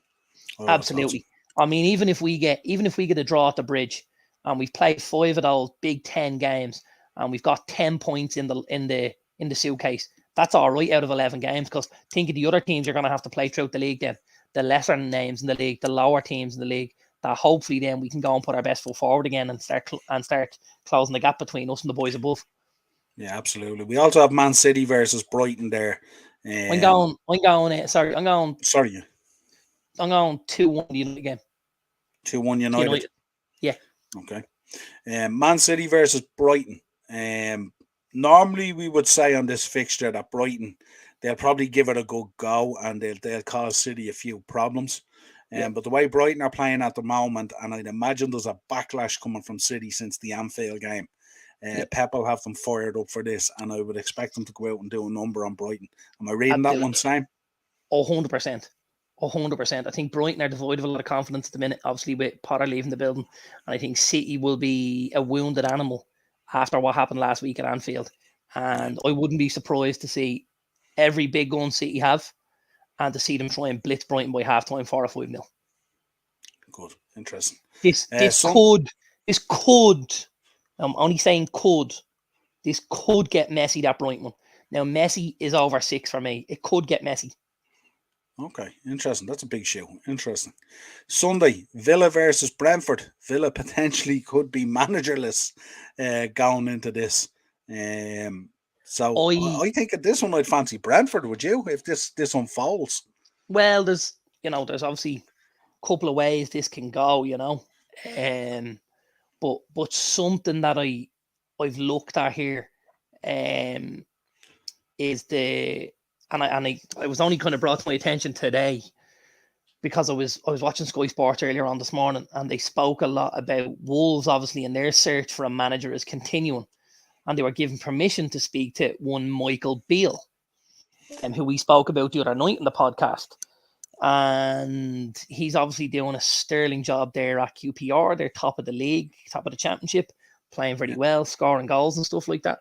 Absolutely. I mean, even if we get a draw at the Bridge, and we've played 5 of those Big 10 games, and we've got 10 points in the suitcase, that's all right out of 11 games. Because think of the other teams you're going to have to play throughout the league. Then the lesser names in the league, the lower teams in the league, that hopefully then we can go and put our best foot forward again and start closing the gap between us and the boys above. Yeah, absolutely. We also have Man City versus Brighton there. I'm going 2-1 United game. 2-1 United. Yeah. Okay. Man City versus Brighton. Normally we would say on this fixture that Brighton, they'll probably give it a good go and they'll cause City a few problems. But the way Brighton are playing at the moment, and I'd imagine there's a backlash coming from City since the Anfield game, Pep will have them fired up for this, and I would expect them to go out and do a number on Brighton. Am I reading that one, Sam? 100%. 100%. I think Brighton are devoid of a lot of confidence at the minute, obviously with Potter leaving the building. And I think City will be a wounded animal after what happened last week at Anfield. And I wouldn't be surprised to see every big gun City have and to see them try and blitz Brighton by half-time 4 or 5-0. Good. Interesting. This could, I'm only saying could, this could get messy, that Brighton one. Now, messy is over 6 for me. It could get messy. Okay, interesting. That's a big show. Interesting. Sunday, Villa versus Brentford. Villa potentially could be managerless going into this. So I I think at this one I'd fancy Brentford. Would you, if this unfolds? Well, there's obviously a couple of ways this can go, but something that I've looked at here, is I was only kind of brought to my attention today because I was watching Sky Sports earlier on this morning, and they spoke a lot about Wolves, obviously, and their search for a manager is continuing, and they were given permission to speak to one Michael Beale, who we spoke about the other night in the podcast. And he's obviously doing a sterling job there at QPR. They're top of the league, top of the championship, playing very well, scoring goals and stuff like that.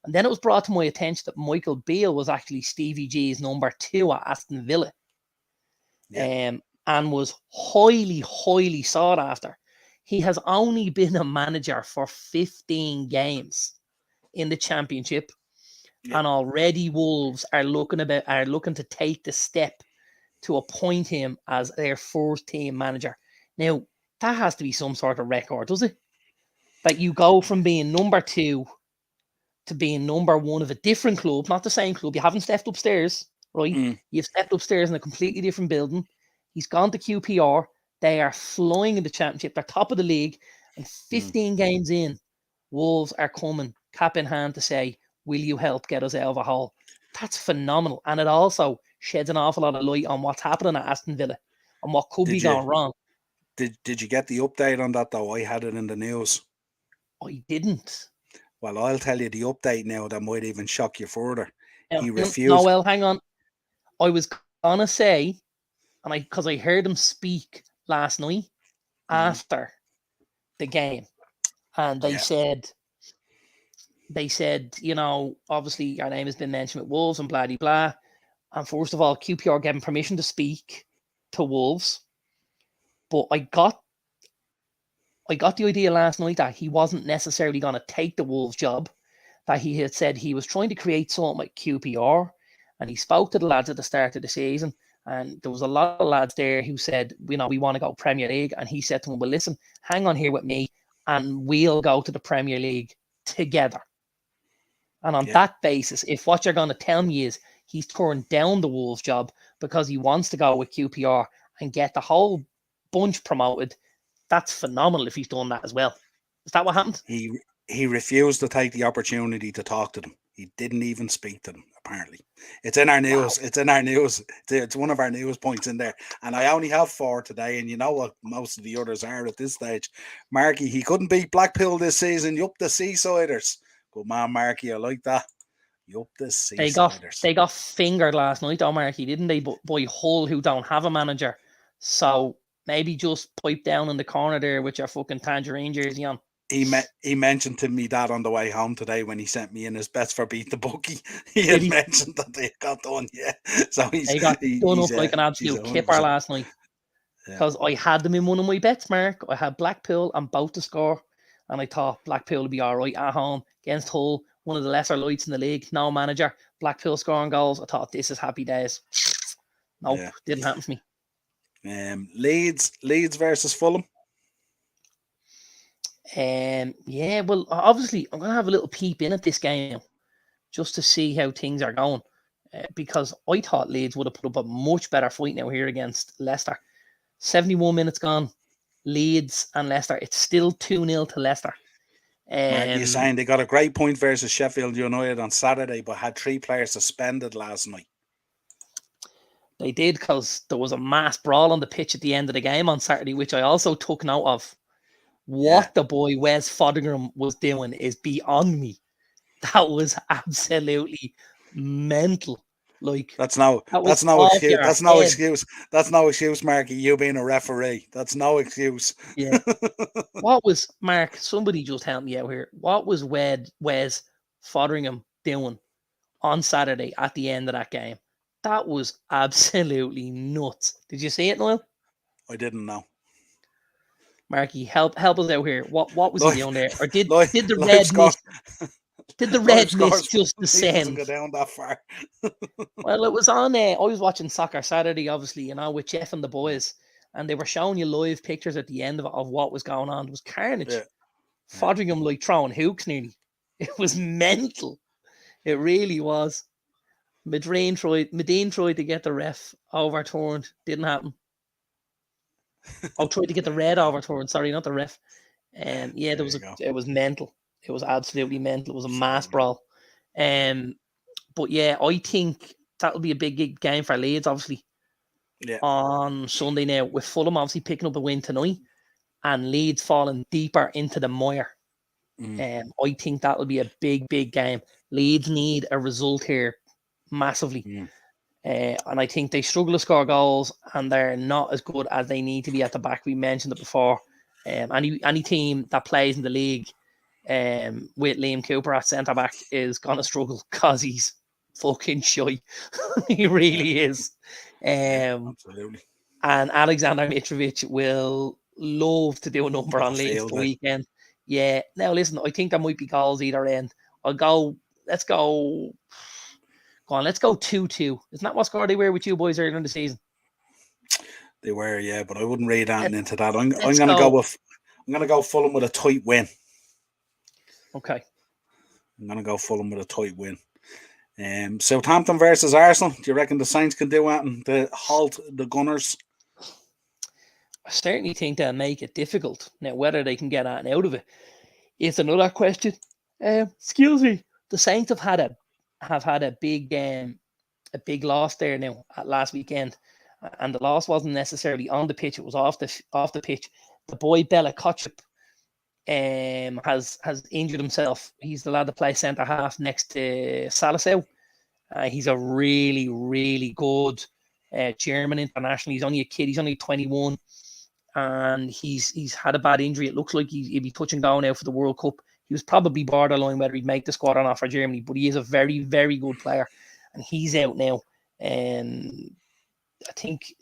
And then it was brought to my attention that Michael Beale was actually Stevie G's number 2 at Aston Villa. And was highly, highly sought after. He has only been a manager for 15 games in the championship. And already Wolves are looking to take the step to appoint him as their first team manager. Now, that has to be some sort of record, does it? That you go from being number 2 to being number 1 of a different club, not the same club. You haven't stepped upstairs, right? You've stepped upstairs in a completely different building. He's gone to QPR. They are flying in the championship. They're top of the league. And 15 games in, Wolves are coming, cap in hand, to say, will you help get us out of a hole? That's phenomenal. And it also sheds an awful lot of light on what's happening at Aston Villa and what could be going wrong. Did you get the update on that, though? I had it in the news. I didn't. Well, I'll tell you the update now that might even shock you further. He refused. No, well, hang on. I was going to say, because I heard him speak last night after the game, and they said, obviously your name has been mentioned with Wolves and blah, blah, blah. And first of all, QPR gave him permission to speak to Wolves. But I got the idea last night that he wasn't necessarily going to take the Wolves job, that he had said he was trying to create something like QPR. And he spoke to the lads at the start of the season. And there was a lot of lads there who said, we want to go Premier League. And he said to them, well, listen, hang on here with me and we'll go to the Premier League together. And on that basis, if what you're going to tell me is he's turned down the Wolves job because he wants to go with QPR and get the whole bunch promoted, that's phenomenal if he's done that as well. Is that what happened? He refused to take the opportunity to talk to them. He didn't even speak to them, apparently. It's in our news. Wow. It's in our news. It's one of our news points in there. And I only have 4 today, and you know what most of the others are at this stage. Marky, he couldn't beat Blackpool this season. You up the Seasiders. Good man, Marky. I like that. You up the Seasiders. They got fingered last night, though, Marky, didn't they? But by Hull, who don't have a manager. So maybe just pipe down in the corner there with your fucking tangerine jersey on. He mentioned to me that on the way home today when he sent me in his bets for beat the bookie. He had mentioned that they got done, So he got done up like an absolute kipper last night. Because I had them in one of my bets, Mark. I had Blackpool and both to score, and I thought Blackpool would be all right at home against Hull, one of the lesser lights in the league. No manager, Blackpool scoring goals. I thought this is happy days. Nope, didn't happen to me. Leeds versus Fulham. Well, obviously, I'm going to have a little peep in at this game just to see how things are going, because I thought Leeds would have put up a much better fight now here against Leicester. 71 minutes gone, Leeds and Leicester. It's still 2-0 to Leicester. You're saying they got a great point versus Sheffield United on Saturday, but had 3 players suspended last night. They did, because there was a mass brawl on the pitch at the end of the game on Saturday, which I also took note of. What the boy Wes Foderingham was doing is beyond me. That was absolutely mental. Like, that's no excuse. That's no excuse. That's no excuse, Marky. You being a referee. That's no excuse. Yeah. What was Mark? Somebody just help me out here. What was Wes Foderingham doing on Saturday at the end of that game? That was absolutely nuts. Did you see it, Niall? I didn't know. Marky, help us out here. What was he doing there? Or did the red miss? Did the Five red mist scores just from me doesn't descend? go down that far. Well, it was on. I was watching Soccer Saturday, obviously, with Jeff and the boys, and they were showing you live pictures at the end of what was going on. It was carnage. Yeah. Fodringham like throwing hooks nearly. It was mental. It really was. Medine tried to get the ref overturned. Didn't happen. Tried to get the red overturned. Sorry, not the ref. Yeah, it was mental. It was absolutely mental. It was a mass brawl. But yeah, I think that'll be a big game for Leeds, obviously. Yeah. On Sunday now, with Fulham obviously picking up a win tonight, and Leeds falling deeper into the mire. I think that'll be a big game. Leeds need a result here massively. And I think they struggle to score goals, and they're not as good as they need to be at the back. We mentioned it before. Any team that plays in the league with Liam Cooper at centre back is gonna struggle because he's fucking shy. He really is. Absolutely. And Alexander Mitrovic will love to do a number on Leeds the weekend. Yeah. Now listen, I think there might be goals either end. Let's go 2-2. Isn't that what score they were with you boys earlier in the season? They were, yeah, but I wouldn't read anything into that. I'm gonna go Fulham with a tight win. Okay. I'm gonna go Fulham with a tight win. Southampton versus Arsenal. Do you reckon the Saints can do anything to halt the Gunners? I certainly think they'll make it difficult. Now, whether they can get anything out of it is another question. Excuse me. The Saints have had a big loss there now at last weekend, and the loss wasn't necessarily on the pitch; it was off the pitch. The boy Bella Kotchap has injured himself. He's the lad that plays centre half next to Salisu. He's a really good German international. He's only a kid. He's only 21, and he's had a bad injury. It looks like he'll be touch and go now for the World Cup. He was probably borderline whether he'd make the squad or not for Germany, but he is a very good player, and he's out now. I think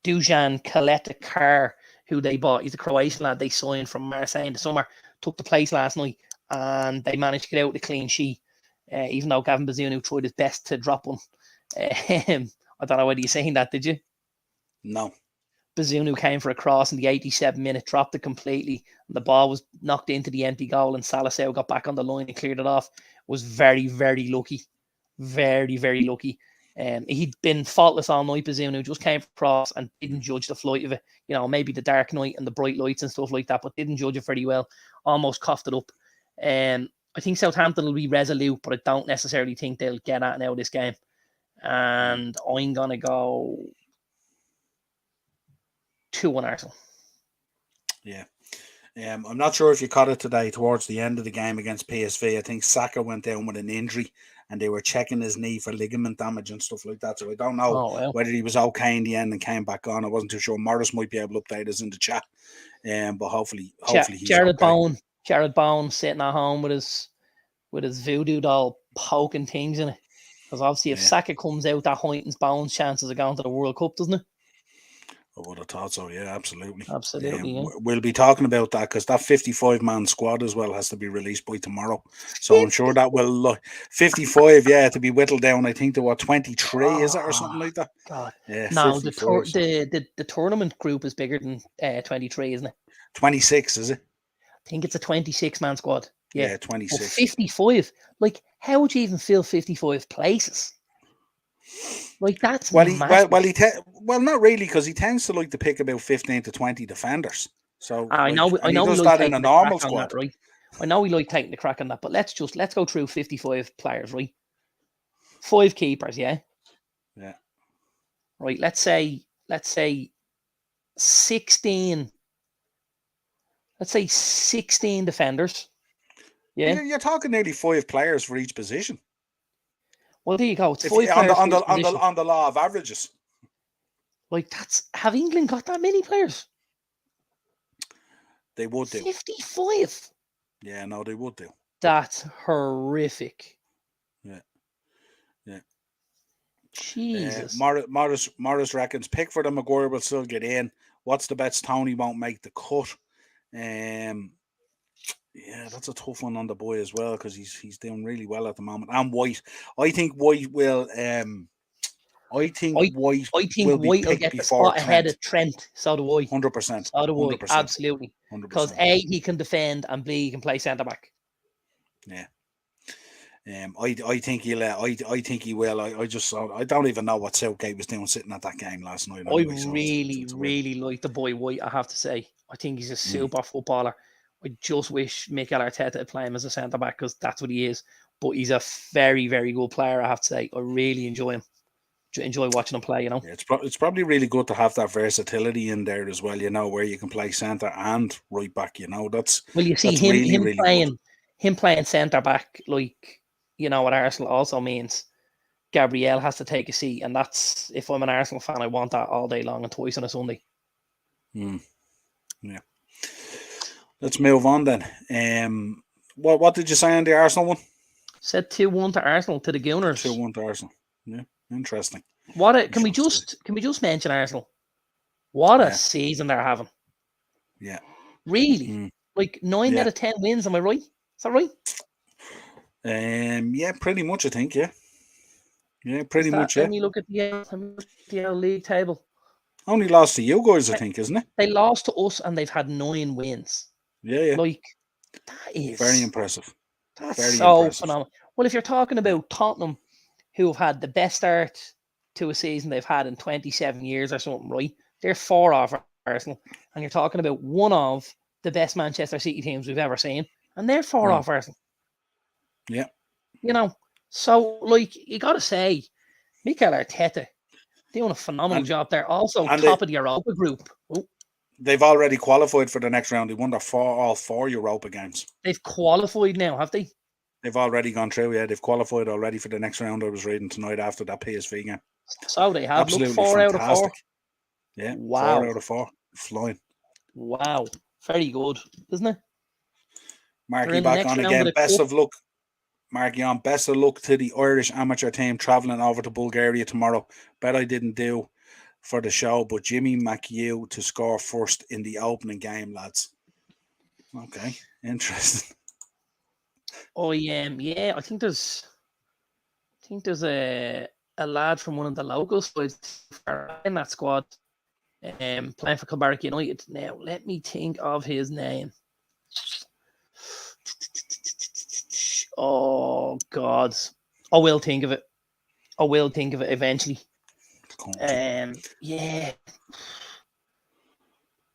Dujan Kaleta, who they bought, he's a Croatian lad they signed from Marseille in the summer, took the place last night, and they managed to get out with a clean sheet, even though Gavin Bazunu tried his best to drop one. I don't know whether you're saying that, did you? No. Bazunu came for a cross in the 87th minute, dropped it completely, and the ball was knocked into the empty goal, and Salisu got back on the line and cleared it off. Was very lucky. Very lucky. He'd been faultless all night, Bazunu, just came for a cross and didn't judge the flight of it. Maybe the dark night and the bright lights and stuff like that, but didn't judge it very well. Almost coughed it up. I think Southampton will be resolute, but I don't necessarily think they'll get at now this game. And I'm going to go 2-1 Arsenal. Yeah. I'm not sure if you caught it today towards the end of the game against PSV. I think Saka went down with an injury and they were checking his knee for ligament damage and stuff like that. So I don't know whether he was okay in the end and came back on. I wasn't too sure. Morris might be able to update us in the chat. But hopefully he's Gerrard okay. Gerrard Bowen sitting at home with his voodoo doll poking things in it. Because obviously if Saka comes out, that heightens Bowen's chances of going to the World Cup, doesn't it? I would have thought so, yeah, absolutely. Yeah. We'll be talking about that because that 55-man squad as well has to be released by tomorrow. So I'm sure that will 55, to be whittled down. I think to 23 is it or something like that? God, yeah. No, the tournament group is bigger than 23, isn't it? 26, is it? I think it's a 26-man squad. Yeah, 26. But 55. Like, how would you even fill 55 places? Like that's well, not really, because he tends to like to pick about 15 to 20 defenders. So I know he does like that in a normal squad, that, right? I know we like taking the crack on that, but let's go through 55 players, right? 5 keepers, yeah. Right. Let's say 16. Let's say 16 defenders. Yeah, you're talking nearly 5 players for each position. Well, there you go. It's 5 players on the law of averages. Like have England got that many players? They would do 55. Yeah, no, they would do. That's horrific. Yeah. Jesus. Morris reckons Pickford and Maguire will still get in. What's the bets? Tony won't make the cut. Yeah, that's a tough one on the boy as well because he's doing really well at the moment. And White, I think White will. I think White will be White will picked get the before spot ahead Trent. of Trent. So do I. 100%. So do I. 100%. Absolutely. Because 100%. A, he can defend, and B, he can play centre back. Yeah. I think he'll. I think he will. I don't even know what Southgate was doing sitting at that game last night. Anyway, I really like the boy White. I have to say, I think he's a super footballer. I just wish Mikel Arteta would play him as a centre back because that's what he is. But he's a very, very good player. I have to say, I really enjoy him. Enjoy watching him play. Yeah, it's probably really good to have that versatility in there as well. Where you can play centre and right back. That's you see that's him really, really playing good. Him playing centre back, like at Arsenal also means Gabriel has to take a seat, and that's, if I'm an Arsenal fan, I want that all day long and twice on a Sunday. Yeah. Let's move on then. What did you say on the Arsenal one? Said 2-1 to Arsenal, to the Gunners. 2-1 to Arsenal. Yeah, interesting. Can we just mention Arsenal? What a season they're having. Yeah. Really? Like 9 out of 10 wins, am I right? Is that right? Yeah, pretty much, I think, yeah. Yeah, pretty much, yeah. Let me look at the league table. Only lost to you guys, I think, isn't it? They lost to us and they've had 9 wins. Yeah. Like, that is very impressive. That's very so impressive. phenomenal. Well, if you're talking about Tottenham, who have had the best start to a season they've had in 27 years or something, right? They're 4 off Arsenal. And you're talking about one of the best Manchester City teams we've ever seen. And they're 4 off Arsenal. Yeah. So, like, you got to say, Mikel Arteta doing a phenomenal job there. Also, top of the Europa group. Oh. They've already qualified for the next round. They won all 4 Europa games. They've qualified now, have they? They've already gone through, yeah. They've qualified already for the next round. I was reading tonight after that PSV game. So they have. Absolutely 4 fantastic. out of 4. Yeah, wow. 4 out of 4. Flying. Wow. Very good, isn't it? Marky back on again. Best of luck. Marky on. Best of luck to the Irish amateur team travelling over to Bulgaria tomorrow. Bet I didn't do for the show, but Jimmy McHugh to score first in the opening game, lads. Okay, interesting. Oh yeah, I think there's a lad from one of the local sides in that squad, playing for Kilbarrack United. Now let me think of his name. Oh God, I will think of it eventually. Yeah.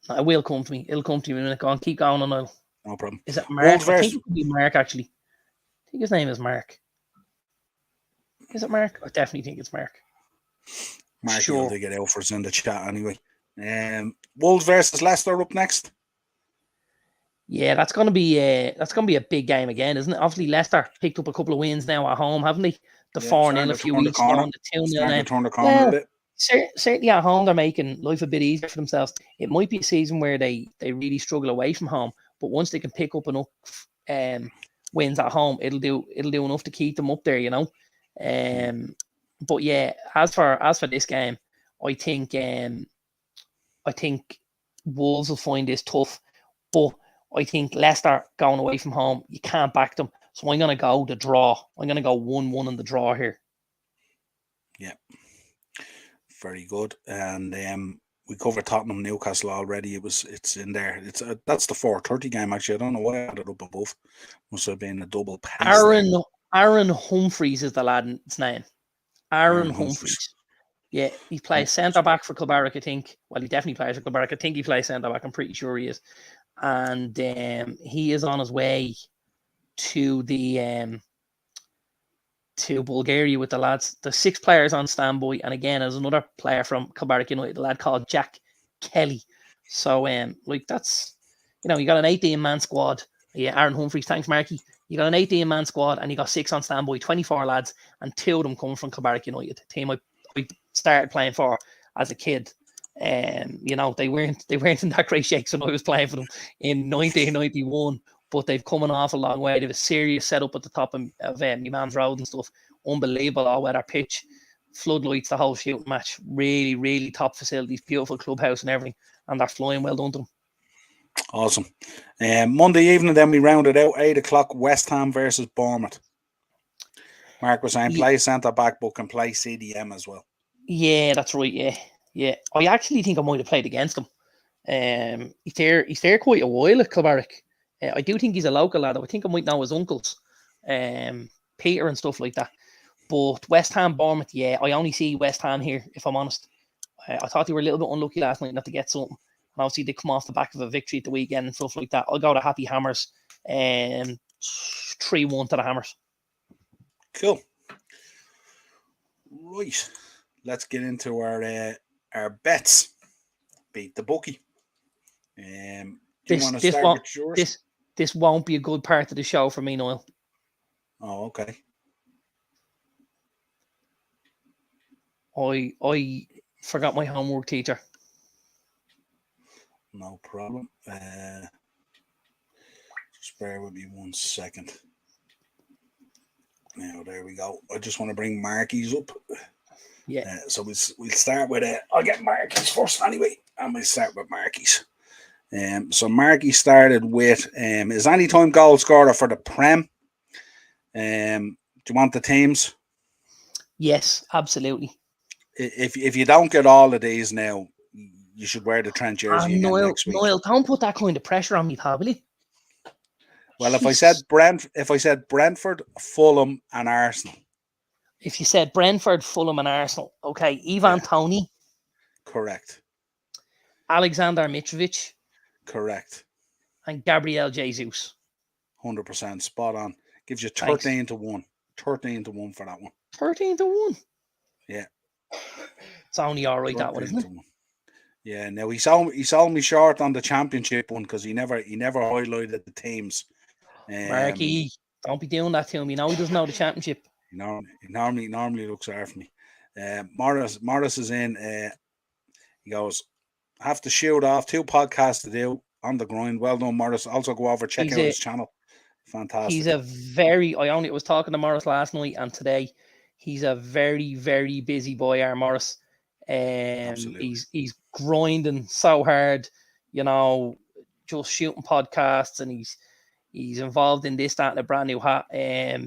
It will come to me. It'll come to me in a minute. Go on, keep going on. No problem. Is it Mark? I think it could be Mark, actually. I think his name is Mark. Is it Mark? I definitely think it's Mark. Mark, sure. Will get out for us in the chat anyway. Wolves versus Leicester up next. Yeah, that's gonna be a big game again, isn't it? Obviously, Leicester picked up a couple of wins now at home, haven't they? The 4-0 a few weeks ago, and the 2-0 turn the corner a bit. Certainly at home, they're making life a bit easier for themselves. It might be a season where they really struggle away from home, but once they can pick up enough wins at home, it'll do enough to keep them up there, But yeah, as for this game, I think Wolves will find this tough, but I think Leicester going away from home, you can't back them. So I'm going to go the draw. I'm going to go 1-1 in the draw here. Yeah. Very good. And we covered Tottenham Newcastle already. It's in there. That's the 4:30 game, actually. I don't know why I had it up above. Must have been a double pass. Aaron Humphreys is the lad's name. Aaron Humphreys. Yeah, he plays centre back for Kilbarrack, I think. Well, he definitely plays for Kilbarrack. I think he plays centre back. I'm pretty sure he is. And he is on his way to to Bulgaria with the lads. There's 6 players on standby, and again, there's another player from Kilbarrack United, a lad called Jack Kelly. So, that's, you got an 18-man squad. Yeah, Aaron Humphreys, thanks, Marky. You got an 18-man squad, and you got 6 on standby, 24 lads, and 2 of them coming from Kilbarrack United, the team I started playing for as a kid. They weren't in that great shakes when I was playing for them in 1991. But they've come an awful long way. They have a serious setup at the top of Newman's Road and stuff. Unbelievable all-weather pitch, floodlights, the whole shooting match. Really, really top facilities, beautiful clubhouse and everything. And they're flying well done to them. Awesome. Monday evening, then we rounded out 8 o'clock. West Ham versus Bournemouth. Mark was saying play centre back, but can play CDM as well. Yeah, that's right. Yeah. I actually think I might have played against him. He's there quite a while at Kilbarrack. I do think he's a local lad. I think I might know his uncles, Peter and stuff like that. But West Ham, Bournemouth, yeah, I only see West Ham here, if I'm honest. I thought they were a little bit unlucky last night not to get something. And obviously they come off the back of a victory at the weekend and stuff like that. I'll go to Happy Hammers, 3-1 to the Hammers. Cool. Right. Let's get into our bets. Beat the bookie. Do you want to start with yours? This won't be a good part of the show for me, Niall. Oh, okay. I forgot my homework, teacher. No problem. Just bear with me 1 second. Now, there we go. I just want to bring Marky's up. Yeah. So we'll start with I'll get Marky's first anyway. And we'll start with Marky's. So Marky started with his anytime goal scorer for the Prem. Do you want the teams? Yes, absolutely. If you don't get all of these now, you should wear the Trent jersey again next week. Noel, don't put that kind of pressure on me, probably. Well, if I said Brentford, Fulham, and Arsenal. If you said Brentford, Fulham, and Arsenal, okay. Ivan Toney. Correct. Alexander Mitrovic. Correct. And Gabriel Jesus. 100% spot on. Gives you 13 to 1. 13 to 1 for that one. 13 to 1. Yeah. It's only all right, that one, isn't it? Yeah, now he sold me short on the championship one because he never highlighted the teams. Marky, don't be doing that to him. You know he doesn't know the championship. He normally looks after me. Morris is in. He goes, have to shoot off 2 podcasts to do on the grind. Well done, Morris. Also go over check out his channel. Fantastic. He's I was talking to Morris last night and today. He's a very, very busy boy, our Morris. He's grinding so hard, just shooting podcasts, and he's involved in this, that, and a brand new hat.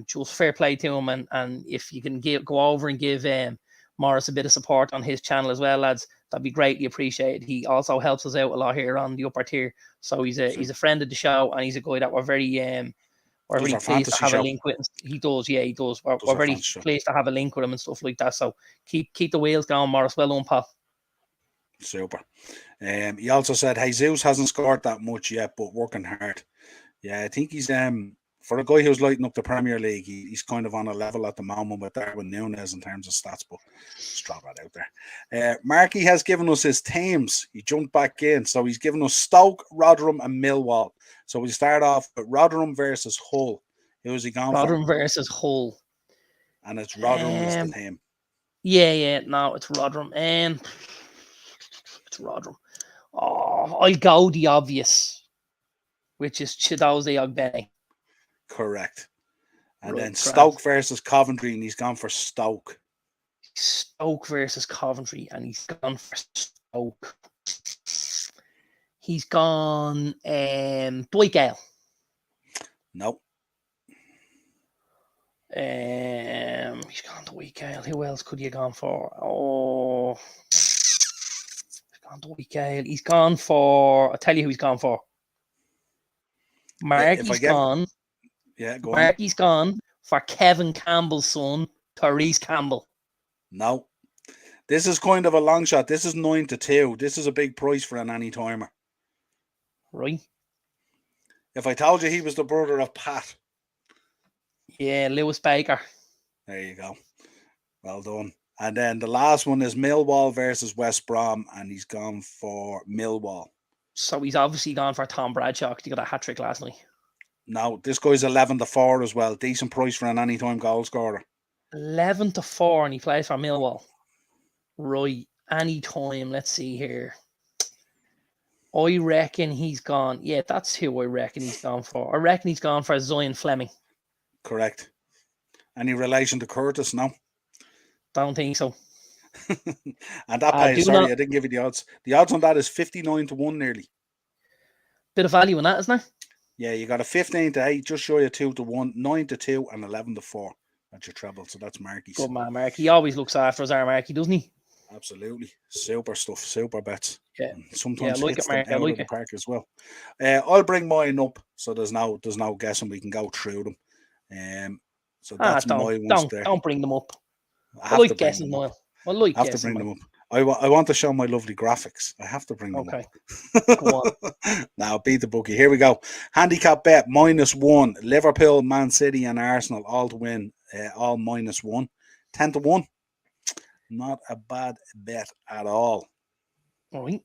Just fair play to him, and if you can go over and give Morris a bit of support on his channel as well, lads, that'd be greatly appreciated. He also helps us out a lot here on the upper tier, so he's a friend of the show, and he's a guy that we're very pleased to have a link with. He does. We're very pleased to have a link with him and stuff like that. So keep the wheels going, Morris. Well done, pal. Super. He also said Jesus hasn't scored that much yet, but working hard. Yeah, I think he's for a guy who's lighting up the Premier League, he's kind of on a level at the moment with Darwin Núñez in terms of stats, but just drop that out there. Marky has given us his teams. He jumped back in, so he's given us Stoke, Rotherham, and Millwall. So we start off with Rotherham versus Hull. Who's he gone for? Rotherham versus Hull. And it's Rotherham is the team. Yeah, no, it's Rotherham. It's Rotherham. Oh, I'll go the obvious, which is Chidozie Ogbene. Correct. And then Stoke versus Coventry, and he's gone for Stoke. Stoke versus Coventry, and he's gone for Stoke. He's gone Dwight Gale. Nope. He's gone Dwight Gale. Who else could he have gone for? Oh, he's gone Dwight Gale. He's gone for. I'll tell you who he's gone for. Marky's gone. Yeah, go Marky's gone for Kevin Campbell's son, Tyrese Campbell. No. This is kind of a long shot. This is 9-2. This is a big price for an any-timer. Right. If I told you he was the brother of Pat. Yeah, Lewis Baker. There you go. Well done. And then the last one is Millwall versus West Brom, and he's gone for Millwall. So he's obviously gone for Tom Bradshaw because he got a hat-trick last night. No, this guy's 11-4 as well. Decent price for an anytime goal scorer. 11-4, and he plays for Millwall. Right. Anytime. Let's see here. I reckon he's gone. Yeah, that's who I reckon he's gone for. I reckon he's gone for Zion Fleming. Correct. Any relation to Curtis? No. Don't think so. And that pays. Sorry, I didn't give you the odds. The odds on that is 59-1 nearly. Bit of value in that, isn't there? Yeah, you got a 15 to 8, just shy of 2 to 1, 9 to 2, and 11 to 4. That's your treble. So that's Marky's. Good man, Mark. He always looks after us, our Marky, doesn't he? Absolutely. Super stuff, super bets. Yeah. And sometimes like hits it, Mark. them out of the park as well. I'll bring mine up so there's no guessing. We can go through them. So that's my ones there. Don't bring them up. I like guessing, Niall. I like have to bring them up. I want to show my lovely graphics. I have to bring them up. Go on. Now, beat the bookie. Here we go. Handicap bet -1. Liverpool, Man City, and Arsenal all to win. All -1. 10 to 1. Not a bad bet at all. All right.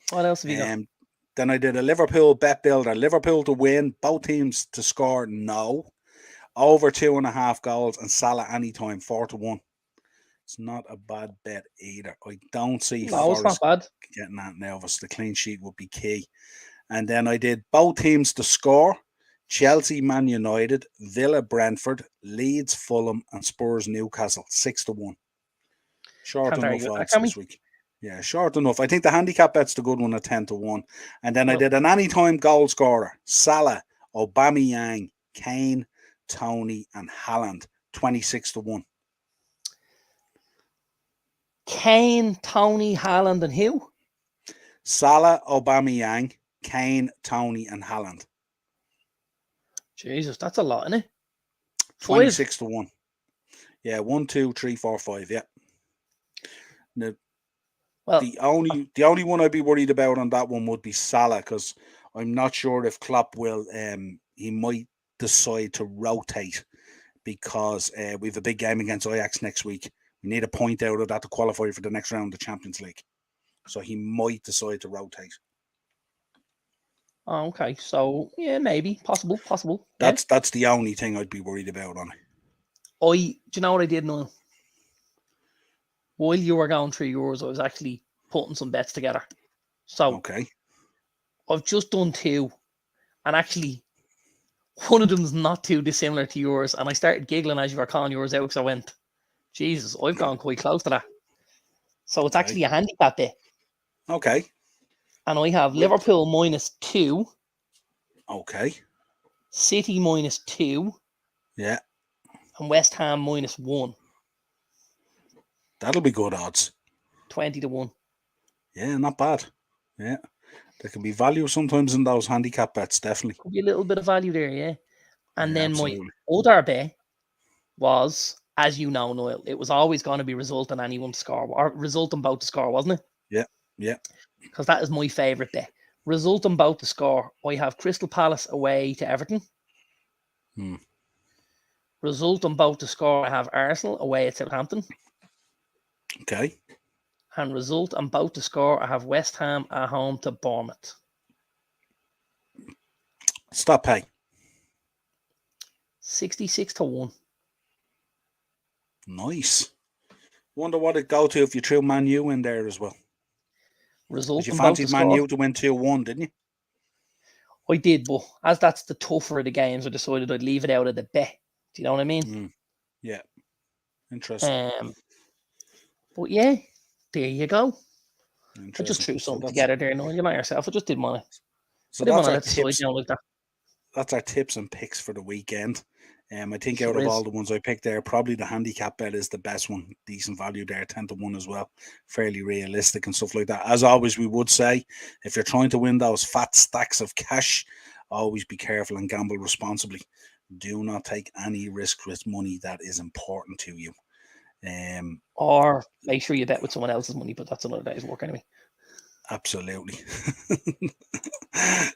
What else have you got? Then I did a Liverpool bet builder. Liverpool to win. Both teams to score. No. Over 2.5 goals. And Salah anytime. 4 to 1. It's not a bad bet either. I don't see Forest it's not bad. Getting that nervous. The clean sheet would be key. And then I did both teams to score. Chelsea, Man United, Villa, Brentford, Leeds, Fulham, and Spurs, Newcastle. 6 to 1. Short enough odds this week. Yeah, short enough. I think the handicap bet's the good one at 10 to 1. And then I did an anytime goal scorer. Salah, Aubameyang, Kane, Tony, and Haaland. 26 to 1. Kane, Tony, Haaland, and who? Salah, Aubameyang, Kane, Tony, and Haaland. Jesus, that's a lot, isn't it? 26 to 1. Yeah, 1, 2, 3, 4, 5. Yeah. Now, well, the only one I'd be worried about on that one would be Salah, because I'm not sure if Klopp will. He might decide to rotate because we have a big game against Ajax next week. We need a point out of that to qualify for the next round of the Champions League. So he might decide to rotate. Oh, okay. So yeah, maybe possible. That's the only thing I'd be worried about on it. Do you know what I did now? While you were going through yours, I was actually putting some bets together. So okay, I've just done 2, and actually one of them is not too dissimilar to yours. And I started giggling as you were calling yours out because I went, Jesus, I've gone quite close to that. So it's actually a handicap bet. Okay. And I have Liverpool -2. Okay. City -2. Yeah. And West Ham -1. That'll be good odds. 20 to 1. Yeah, not bad. Yeah. There can be value sometimes in those handicap bets, definitely. Could be a little bit of value there, yeah. And then absolutely. My other bet was, as you know, Niall, it was always going to be result on anyone to score, or result on both to score, wasn't it? Yeah, yeah. Because that is my favourite bet. Result on both to score. I have Crystal Palace away to Everton. Result on both to score, I have Arsenal away at Southampton. Okay. And result on both to score, I have West Ham at home to Bournemouth. Stop pay. 66 to 1. Nice. Wonder what it'd go to if you threw Man U in there as well. Result you fancied Man U to win 2-1, didn't you? I did, but as that's the tougher of the games, I decided I'd leave it out of the bet. Do you know what I mean? Yeah. Interesting. But yeah, there you go. I just threw something together there. No, you know yourself. I just didn't want to. So that's our tips. Like that. That's our tips and picks for the weekend. I think out of all the ones I picked there, probably the handicap bet is the best one. Decent value there, 10 to 1 as well. Fairly realistic and stuff like that. As always, we would say, if you're trying to win those fat stacks of cash, always be careful and gamble responsibly. Do not take any risk with money that is important to you. Or make sure you bet with someone else's money, but that's another day's work anyway. Absolutely.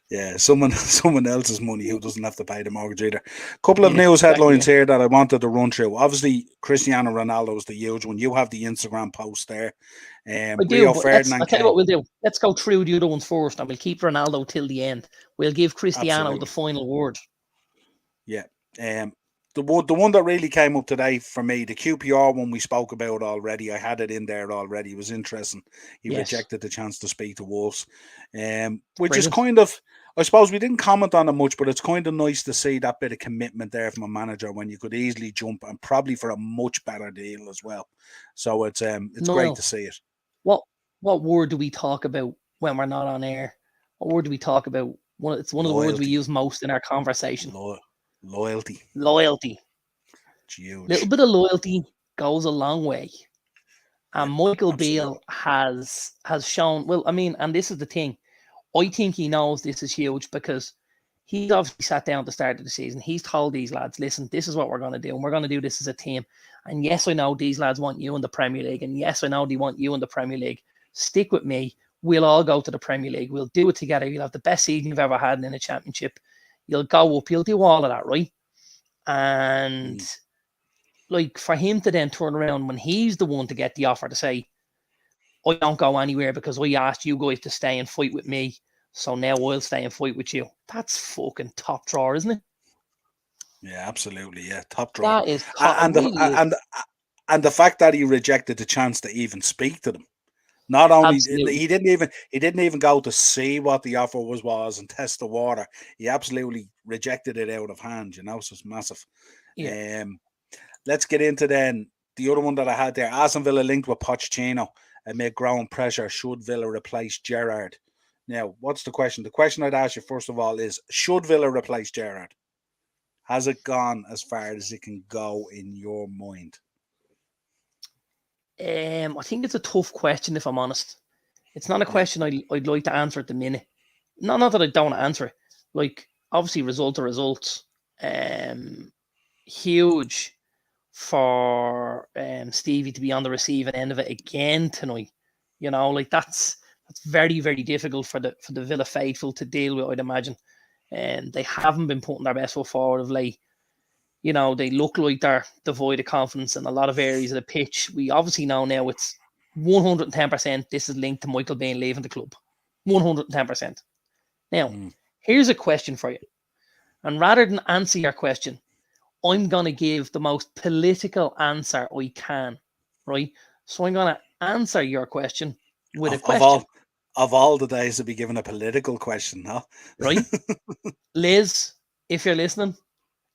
Yeah, someone else's money who doesn't have to pay the mortgage either. Couple of news headlines here that I wanted to run through. Obviously, Cristiano Ronaldo is the huge one. You have the Instagram post there. I do, I'll tell you what we'll do. Let's go through the other ones first, and we'll keep Ronaldo till the end. We'll give Cristiano the final word. Yeah. The one that really came up today for me, the QPR one we spoke about already. I had it in there already. It was interesting. He rejected the chance to speak to Wolves, which is kind of, I suppose we didn't comment on it much, but it's kind of nice to see that bit of commitment there from a manager when you could easily jump and probably for a much better deal as well. So it's great to see it. What word do we talk about when we're not on air? What word do we talk about It's one of the words we Loyalty. use most in our conversation. Loyalty. Loyalty. It's huge. Little bit of loyalty goes a long way. And Yeah, Michael absolutely. Beale has shown, well, I mean, and this is the thing. I think he knows this is huge because he's obviously sat down at the start of the season. He's told these lads, listen, this is what we're going to do. And we're going to do this as a team. And yes, I know these lads want you in the Premier League. And yes, I know they want you in the Premier League. Stick with me. We'll all go to the Premier League. We'll do it together. You'll have the best season you've ever had in a championship. You'll go up. You'll do all of that, right? And like for him to then turn around when he's the one to get the offer to say, I don't go anywhere because I asked you guys to stay and fight with me. So now I'll stay and fight with you. That's fucking top drawer, isn't it? Yeah, absolutely. Yeah, top drawer. That is And the fact that he rejected the chance to even speak to them. Not only he didn't even go to see what the offer was and test the water. He absolutely rejected it out of hand. You know, so it's massive. Yeah. Let's get into then the other one that I had there. Aston Villa linked with Pochettino amid growing pressure. Should Villa replace Gerrard? Now, what's the question? The question I'd ask you first of all is: should Villa replace Gerrard? Has it gone as far as it can go in your mind? I think it's a tough question, if I'm honest. It's not a question I'd like to answer at the minute. Not that I don't answer it. Like, obviously, results are results. Huge for Stevie to be on the receiving end of it again tonight. You know, like that's very, very difficult for the Villa faithful to deal with, I'd imagine. And they haven't been putting their best foot forward of late. You know, they look like they're devoid of confidence in a lot of areas of the pitch. We obviously know now it's 110% this is linked to Michael Beale leaving the club. 110%. Now, here's a question for you. And rather than answer your question, I'm going to give the most political answer I can, right? So I'm going to answer your question with a question. Of all the days to be given a political question, huh? Right? Liz, if you're listening,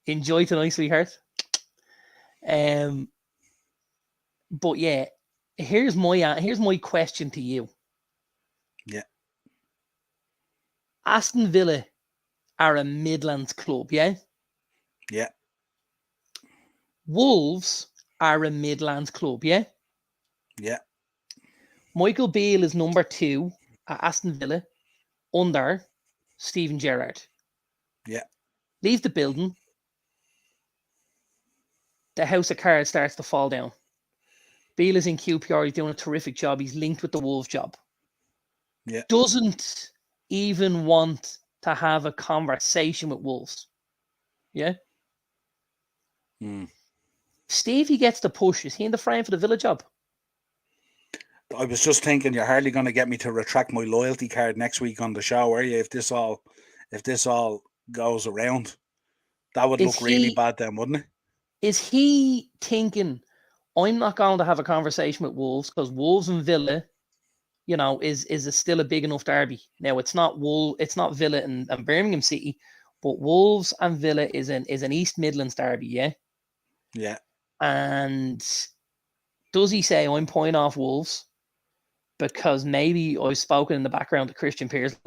enjoy tonight, sweetheart. But yeah, here's my question to you. Yeah. Aston Villa are a Midlands club, yeah? Yeah. Wolves are a Midlands club, yeah? Yeah. Michael Beale is number 2 at Aston Villa under Steven Gerrard. Yeah. Leave the building. The house of cards starts to fall down. Beale is in QPR. He's doing a terrific job. He's linked with the Wolves job. Yeah. Doesn't even want to have a conversation with Wolves. Yeah? Stevie gets the push. Is he in the frame for the Villa job? I was just thinking you're hardly going to get me to retract my loyalty card next week on the show, are you? If this all goes around, that would look really bad then, wouldn't it? Is he thinking, I'm not going to have a conversation with Wolves because Wolves and Villa, you know, is still a big enough derby. Now it's not Villa and Birmingham City, but Wolves and Villa is an East Midlands derby, yeah? Yeah. And does he say I'm pointing off Wolves because maybe I've spoken in the background to Christian Pearson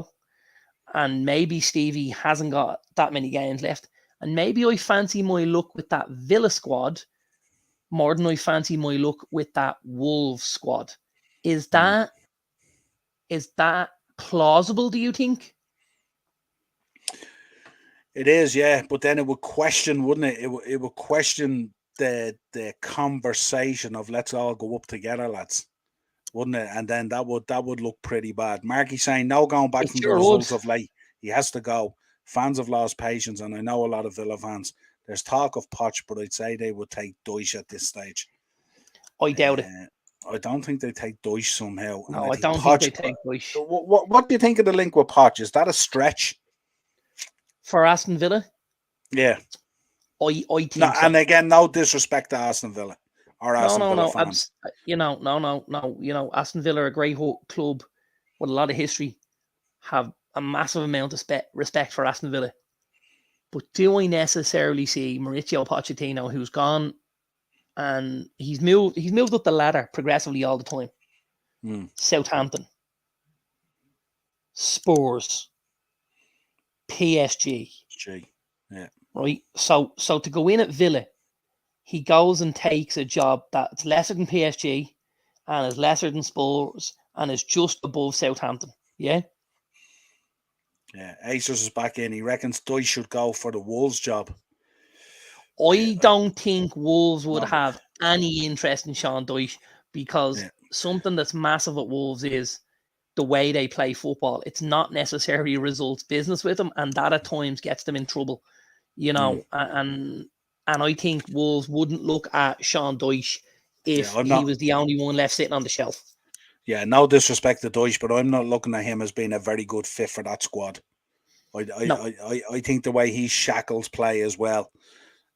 and maybe Stevie hasn't got that many games left, and maybe I fancy my luck with that Villa squad more than I fancy my luck with that Wolves squad? Is that plausible, do you think? It is, yeah. But then it would question, wouldn't it? It would question the conversation of let's all go up together, lads, wouldn't it? And then that would look pretty bad. Marky saying no going back from the results of late. He has to go. Fans have lost patience, and I know a lot of Villa fans. There's talk of Poch, but I'd say they would take Deutsch at this stage. I doubt it. I don't think they take Deutsch somehow. No, I don't think they take Deutsch. What do you think of the link with Poch? Is that a stretch for Aston Villa? Yeah. I think no, so. And again, no disrespect to Aston Villa or Aston Villa fans. No. You know, Aston Villa are a great club with a lot of history, have a massive amount of respect for Aston Villa. But do I necessarily see Mauricio Pochettino, who's gone and he's moved up the ladder progressively all the time? Southampton, Spurs, PSG. Yeah. Right. So to go in at Villa, he goes and takes a job that's lesser than PSG and is lesser than Spurs and is just above Southampton. Yeah. Yeah. Acers is back in. He reckons Dyche should go for the Wolves job. I don't think Wolves would No, but- have any interest in Sean Dyche because something that's massive at Wolves is the way they play football. It's not necessarily results business with them, and that at times gets them in trouble. You know, and I think Wolves wouldn't look at Sean Dyche if he was the only one left sitting on the shelf. Yeah, no disrespect to Dyche, but I'm not looking at him as being a very good fit for that squad. I think the way he shackles play as well.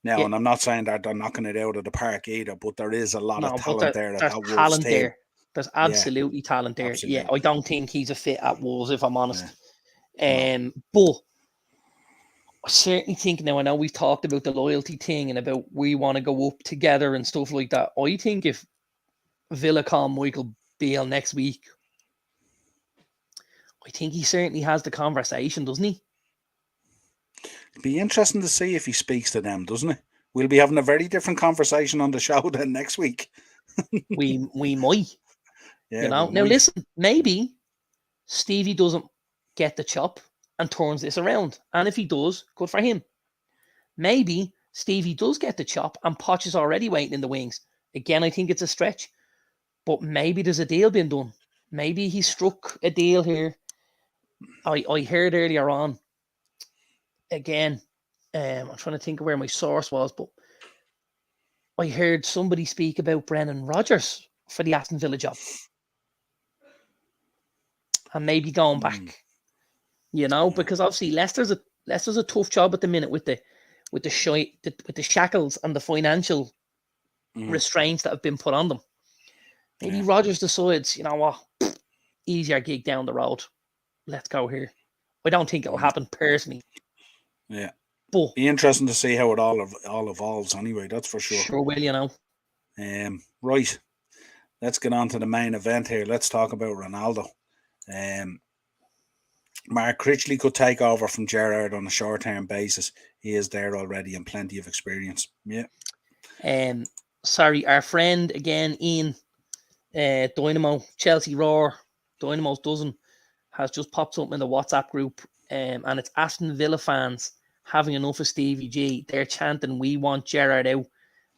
Now, and I'm not saying that they're knocking it out of the park either, but there is a lot of talent there. There's talent there. There's absolutely talent there. Absolutely. Yeah, I don't think he's a fit at Wolves, if I'm honest. No. But I certainly think now, I know we've talked about the loyalty thing and about we want to go up together and stuff like that. I think if Villa call Michael Beale next week, I think he certainly has the conversation, doesn't he? It'd be interesting to see if he speaks to them, doesn't it? We'll be having a very different conversation on the show then next week. we might. Yeah, you know. Now listen, maybe Stevie doesn't get the chop and turns this around. And if he does, good for him. Maybe Stevie does get the chop and Poch is already waiting in the wings. Again, I think it's a stretch. But maybe there's a deal being done. Maybe he struck a deal here. I heard earlier on, again, I'm trying to think of where my source was, but I heard somebody speak about Brendan Rodgers for the Aston Villa job. And maybe going back, you know, because obviously Leicester's a tough job at the minute with the shackles and the financial restraints that have been put on them. Maybe Rodgers decides, you know what, easier gig down the road. Let's go here. I don't think it'll happen personally. Yeah. But be interesting to see how it all evolves anyway, that's for sure. Sure will, you know. Right. Let's get on to the main event here. Let's talk about Ronaldo. Mark Critchley could take over from Gerrard on a short-term basis. He is there already and plenty of experience. Yeah. Sorry, our friend again, Ian, Dynamo, Chelsea Roar, Dynamo's dozen, has just popped up in the WhatsApp group, and it's Aston Villa fans having enough of Stevie G. They're chanting, "We want Gerrard out."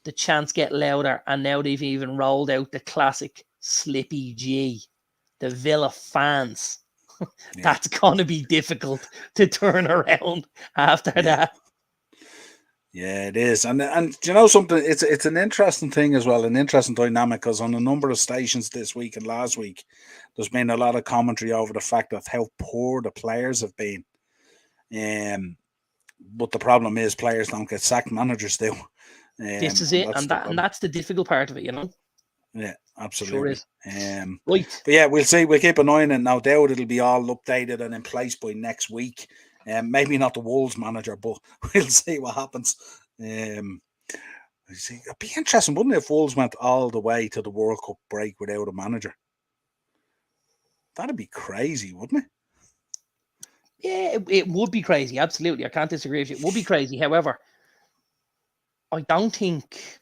The chants get louder, and now they've even rolled out the classic Slippy G. The Villa fans. That's going to be difficult to turn around after that. Yeah, it is. And you know something, it's an interesting thing as well, an interesting dynamic, because on a number of stations this week and last week, there's been a lot of commentary over the fact of how poor the players have been. But the problem is players don't get sacked, managers do. This is it, and that's the difficult part of it, you know. Yeah, absolutely. Sure is. Right. But yeah, we'll see. We'll keep an eye on it. No doubt it'll be all updated and in place by next week. Maybe not the Wolves manager, but we'll see what happens. It'd be interesting, wouldn't it, if Wolves went all the way to the World Cup break without a manager? That'd be crazy, wouldn't it? Yeah, it would be crazy. Absolutely. I can't disagree with you. It would be crazy. However, I don't think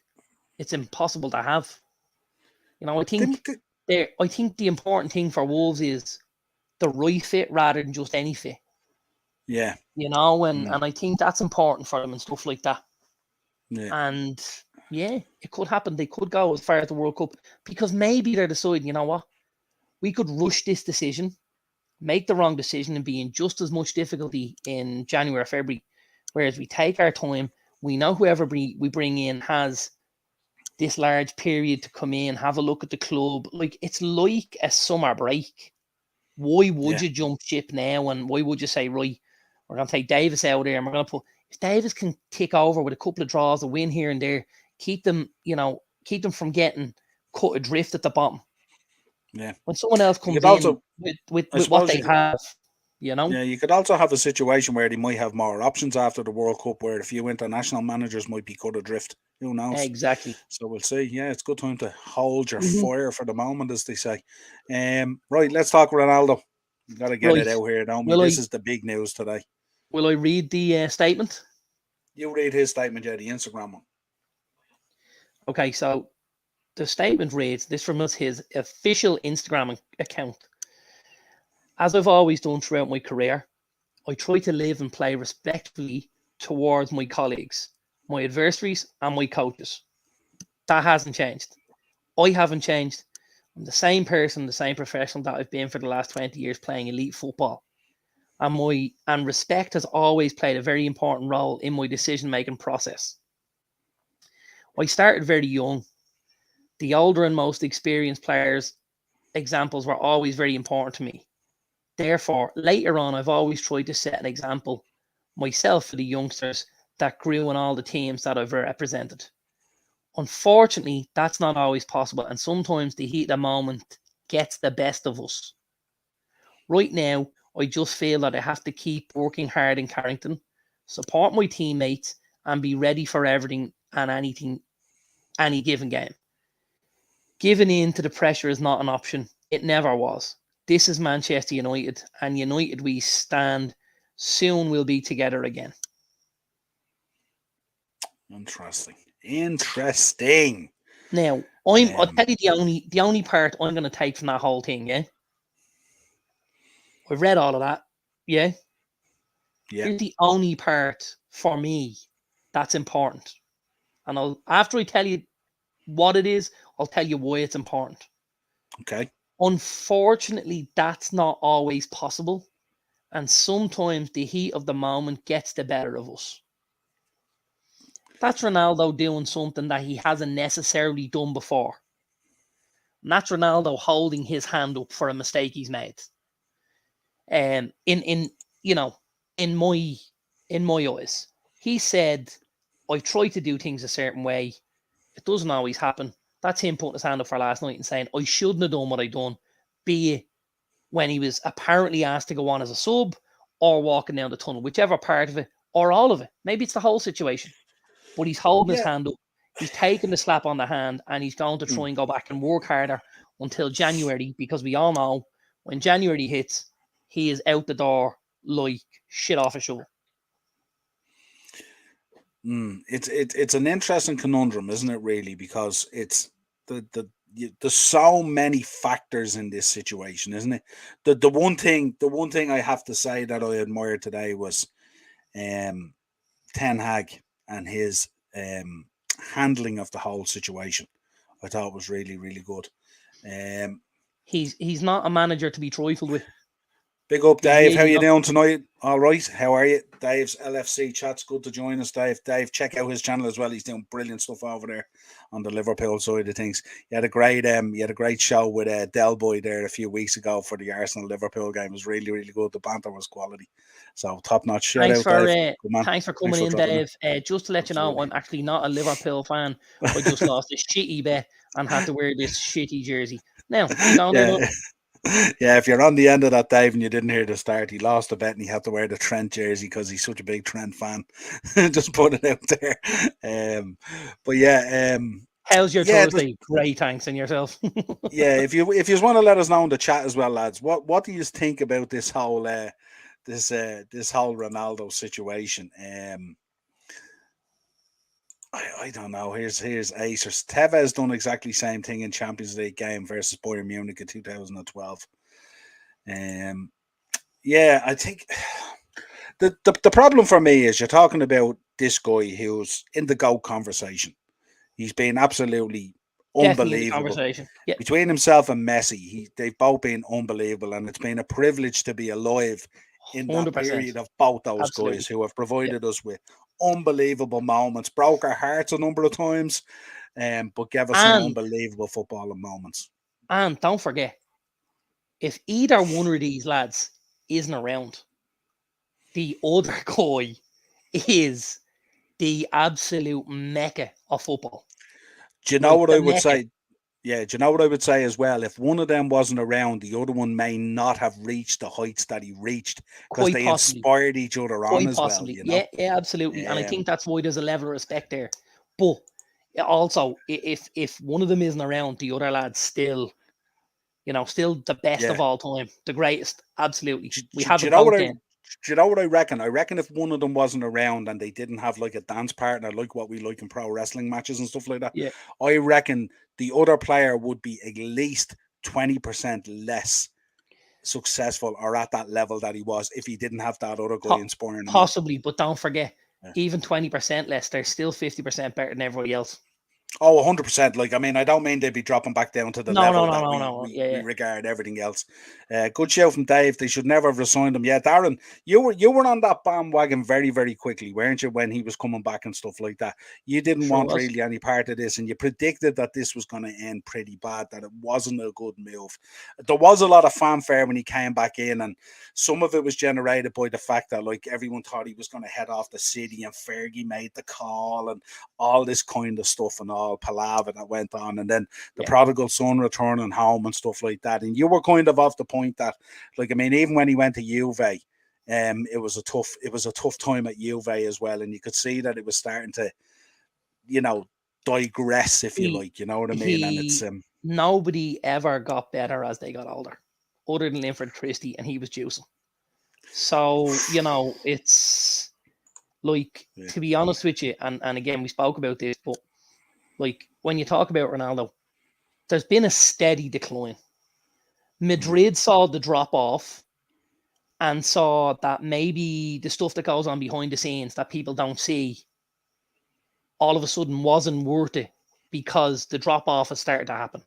it's impossible to have. You know, I think the important thing for Wolves is the right fit rather than just any fit. Yeah. You know, and I think that's important for them and stuff like that. Yeah. And yeah, it could happen. They could go as far as the World Cup because maybe they're deciding, you know what, we could rush this decision, make the wrong decision and be in just as much difficulty in January or February. Whereas we take our time, we know whoever we bring in has this large period to come in, have a look at the club. Like, it's like a summer break. Why would you jump ship now? And why would you say, right, we're going to take Davis out there and we're going to put, if Davis can tick over with a couple of draws, a win here and there, keep them from getting cut adrift at the bottom. Yeah. When someone else comes in with what they have, you know? Yeah, you could also have a situation where they might have more options after the World Cup, where a few international managers might be cut adrift. Who knows? Exactly. So we'll see. Yeah, it's a good time to hold your fire for the moment, as they say. Right, let's talk Ronaldo. We've got to get it out here, don't we? This is the big news today. Will I read the statement? You read his statement, yeah, the Instagram one. Okay, so the statement reads, this from his official Instagram account. As I've always done throughout my career, I try to live and play respectfully towards my colleagues, my adversaries, and my coaches. That hasn't changed. I haven't changed. I'm the same person, the same professional that I've been for the last 20 years playing elite football. And respect has always played a very important role in my decision-making process. I started very young. The older and most experienced players' examples were always very important to me. Therefore, later on, I've always tried to set an example myself for the youngsters that grew in all the teams that I've represented. Unfortunately, that's not always possible, and sometimes the heat of the moment gets the best of us. Right now, I just feel that I have to keep working hard in Carrington, support my teammates, and be ready for everything and anything, any given game. Giving in to the pressure is not an option. It never was. This is Manchester United, and United we stand. Soon we'll be together again. Interesting. Now, I'll tell you the only part I'm going to take from that whole thing, yeah? I've read all of that, yeah? Yeah. Here's the only part for me that's important. And after I tell you what it is, I'll tell you why it's important. Okay. Unfortunately, that's not always possible. And sometimes the heat of the moment gets the better of us. That's Ronaldo doing something that he hasn't necessarily done before. And that's Ronaldo holding his hand up for a mistake he's made. In my eyes, he said, I try to do things a certain way. It doesn't always happen. That's him putting his hand up for last night and saying, I shouldn't have done what I done, be it when he was apparently asked to go on as a sub or walking down the tunnel, whichever part of it, or all of it. Maybe it's the whole situation. But he's holding his hand up. He's taking the slap on the hand and he's going to try and go back and work harder until January, because we all know when January hits, he is out the door like shit off a shovel. It's an interesting conundrum, isn't it? Really, because it's there's so many factors in this situation, isn't it? The one thing I have to say that I admired today was Ten Hag and his handling of the whole situation. I thought it was really, really good. He's not a manager to be trifled with. Big up, Dave. How you doing tonight? All right. How are you? Dave's LFC chat's good to join us, Dave. Dave, check out his channel as well. He's doing brilliant stuff over there on the Liverpool side of things. You had a great show with Del Boy there a few weeks ago for the Arsenal Liverpool game. It was really, really good. The banter was quality. So top notch. Thanks for coming in, Dave. Just to let you know, I'm actually not a Liverpool fan. I just lost a shitty bet and had to wear this shitty jersey. Now, yeah, if you're on the end of that, Dave, and you didn't hear the start, he lost a bet and he had to wear the Trent jersey because he's such a big Trent fan. Just put it out there. But yeah, how's your Thursday? Great, thanks, and yourself. Yeah, if you want to let us know in the chat as well, lads, what do you think about this whole this whole Ronaldo situation? I don't know. Here's Acers. Tevez done exactly the same thing in Champions League game versus Bayern Munich in 2012. Yeah, I think the problem for me is you're talking about this guy who's in the GOAT conversation. He's been absolutely unbelievable. Yep. Between himself and Messi, they've both been unbelievable, and it's been a privilege to be alive in that 100%. period of both those guys who have provided us with unbelievable moments, broke our hearts a number of times, but gave us some unbelievable footballing moments. And don't forget, if either one of these lads isn't around, the other guy is the absolute mecca of football. Do you know what I would say? Yeah, do you know what I would say as well? If one of them wasn't around, the other one may not have reached the heights that he reached because they inspired each other on as well. You know? Yeah, absolutely. And I think that's why there's a level of respect there. But also, if one of them isn't around, the other lad's still the best of all time, the greatest. Absolutely. We have a vote then. Do you know what I reckon? I reckon if one of them wasn't around and they didn't have like a dance partner, like what we like in pro wrestling matches and stuff like that, Yeah. I reckon the other player would be at least 20% less successful or at that level that he was if he didn't have that other guy inspiring him on. Possibly, but don't forget, even 20% less, they're still 50% better than everybody else. Oh, 100%. Like, I mean, I don't mean they'd be dropping back down to the level that we regard everything else. Good show from Dave. They should never have resigned him. Yeah, Darren, you were on that bandwagon very, very quickly, weren't you, when he was coming back and stuff like that? You didn't want really any part of this, and you predicted that this was going to end pretty bad, that it wasn't a good move. There was a lot of fanfare when he came back in, and some of it was generated by the fact that, like, everyone thought he was going to head off the city, and Fergie made the call, and all this kind of stuff and all palaver that went on, and then the prodigal son returning home and stuff like that. And you were kind of off the point that, like, I mean, even when he went to Juve, it was a tough time at Juve as well, and you could see that it was starting to, you know, digress, if you like, you know what I mean. And it's nobody ever got better as they got older, other than Linford Christie, and he was juicing. So, you know, it's like, to be honest with you, and again, we spoke about this, but like, when you talk about Ronaldo, there's been a steady decline. Madrid saw the drop off and saw that maybe the stuff that goes on behind the scenes that people don't see all of a sudden wasn't worth it because the drop off has started to happen.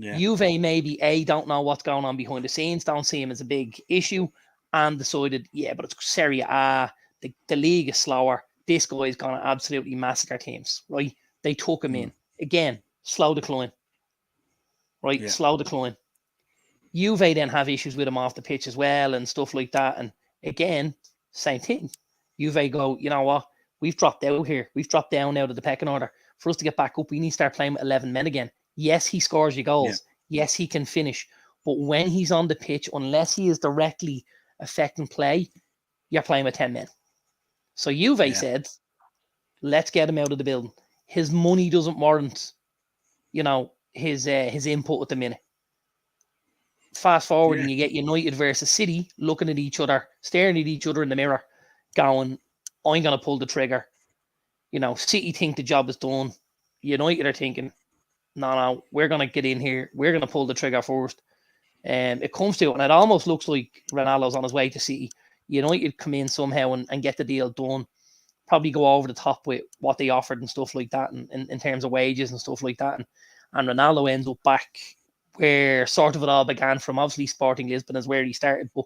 Juve maybe don't know what's going on behind the scenes, don't see him as a big issue, and decided, but it's Serie A, the league is slower. This guy is going to absolutely massacre teams, right? They took him in. Again, slow decline. Right? Yeah. Slow decline. Juve then have issues with him off the pitch as well and stuff like that. And again, same thing. Juve go, you know what? We've dropped out here. We've dropped down out of the pecking order. For us to get back up, we need to start playing with 11 men again. Yes, he scores your goals. Yeah. Yes, he can finish. But when he's on the pitch, unless he is directly affecting play, you're playing with 10 men. So Juve said, let's get him out of the building. His money doesn't warrant, you know, his input at the minute. Fast forward and you get United versus City looking at each other, staring at each other in the mirror, going, I'm going to pull the trigger. You know, City think the job is done. United are thinking, no, we're going to get in here. We're going to pull the trigger first. It comes to it, and it almost looks like Ronaldo's on his way to City. United come in somehow and get the deal done. Probably go over the top with what they offered and stuff like that, and in terms of wages and stuff like that. And Ronaldo ends up back where sort of it all began from. Obviously, Sporting Lisbon is where he started, but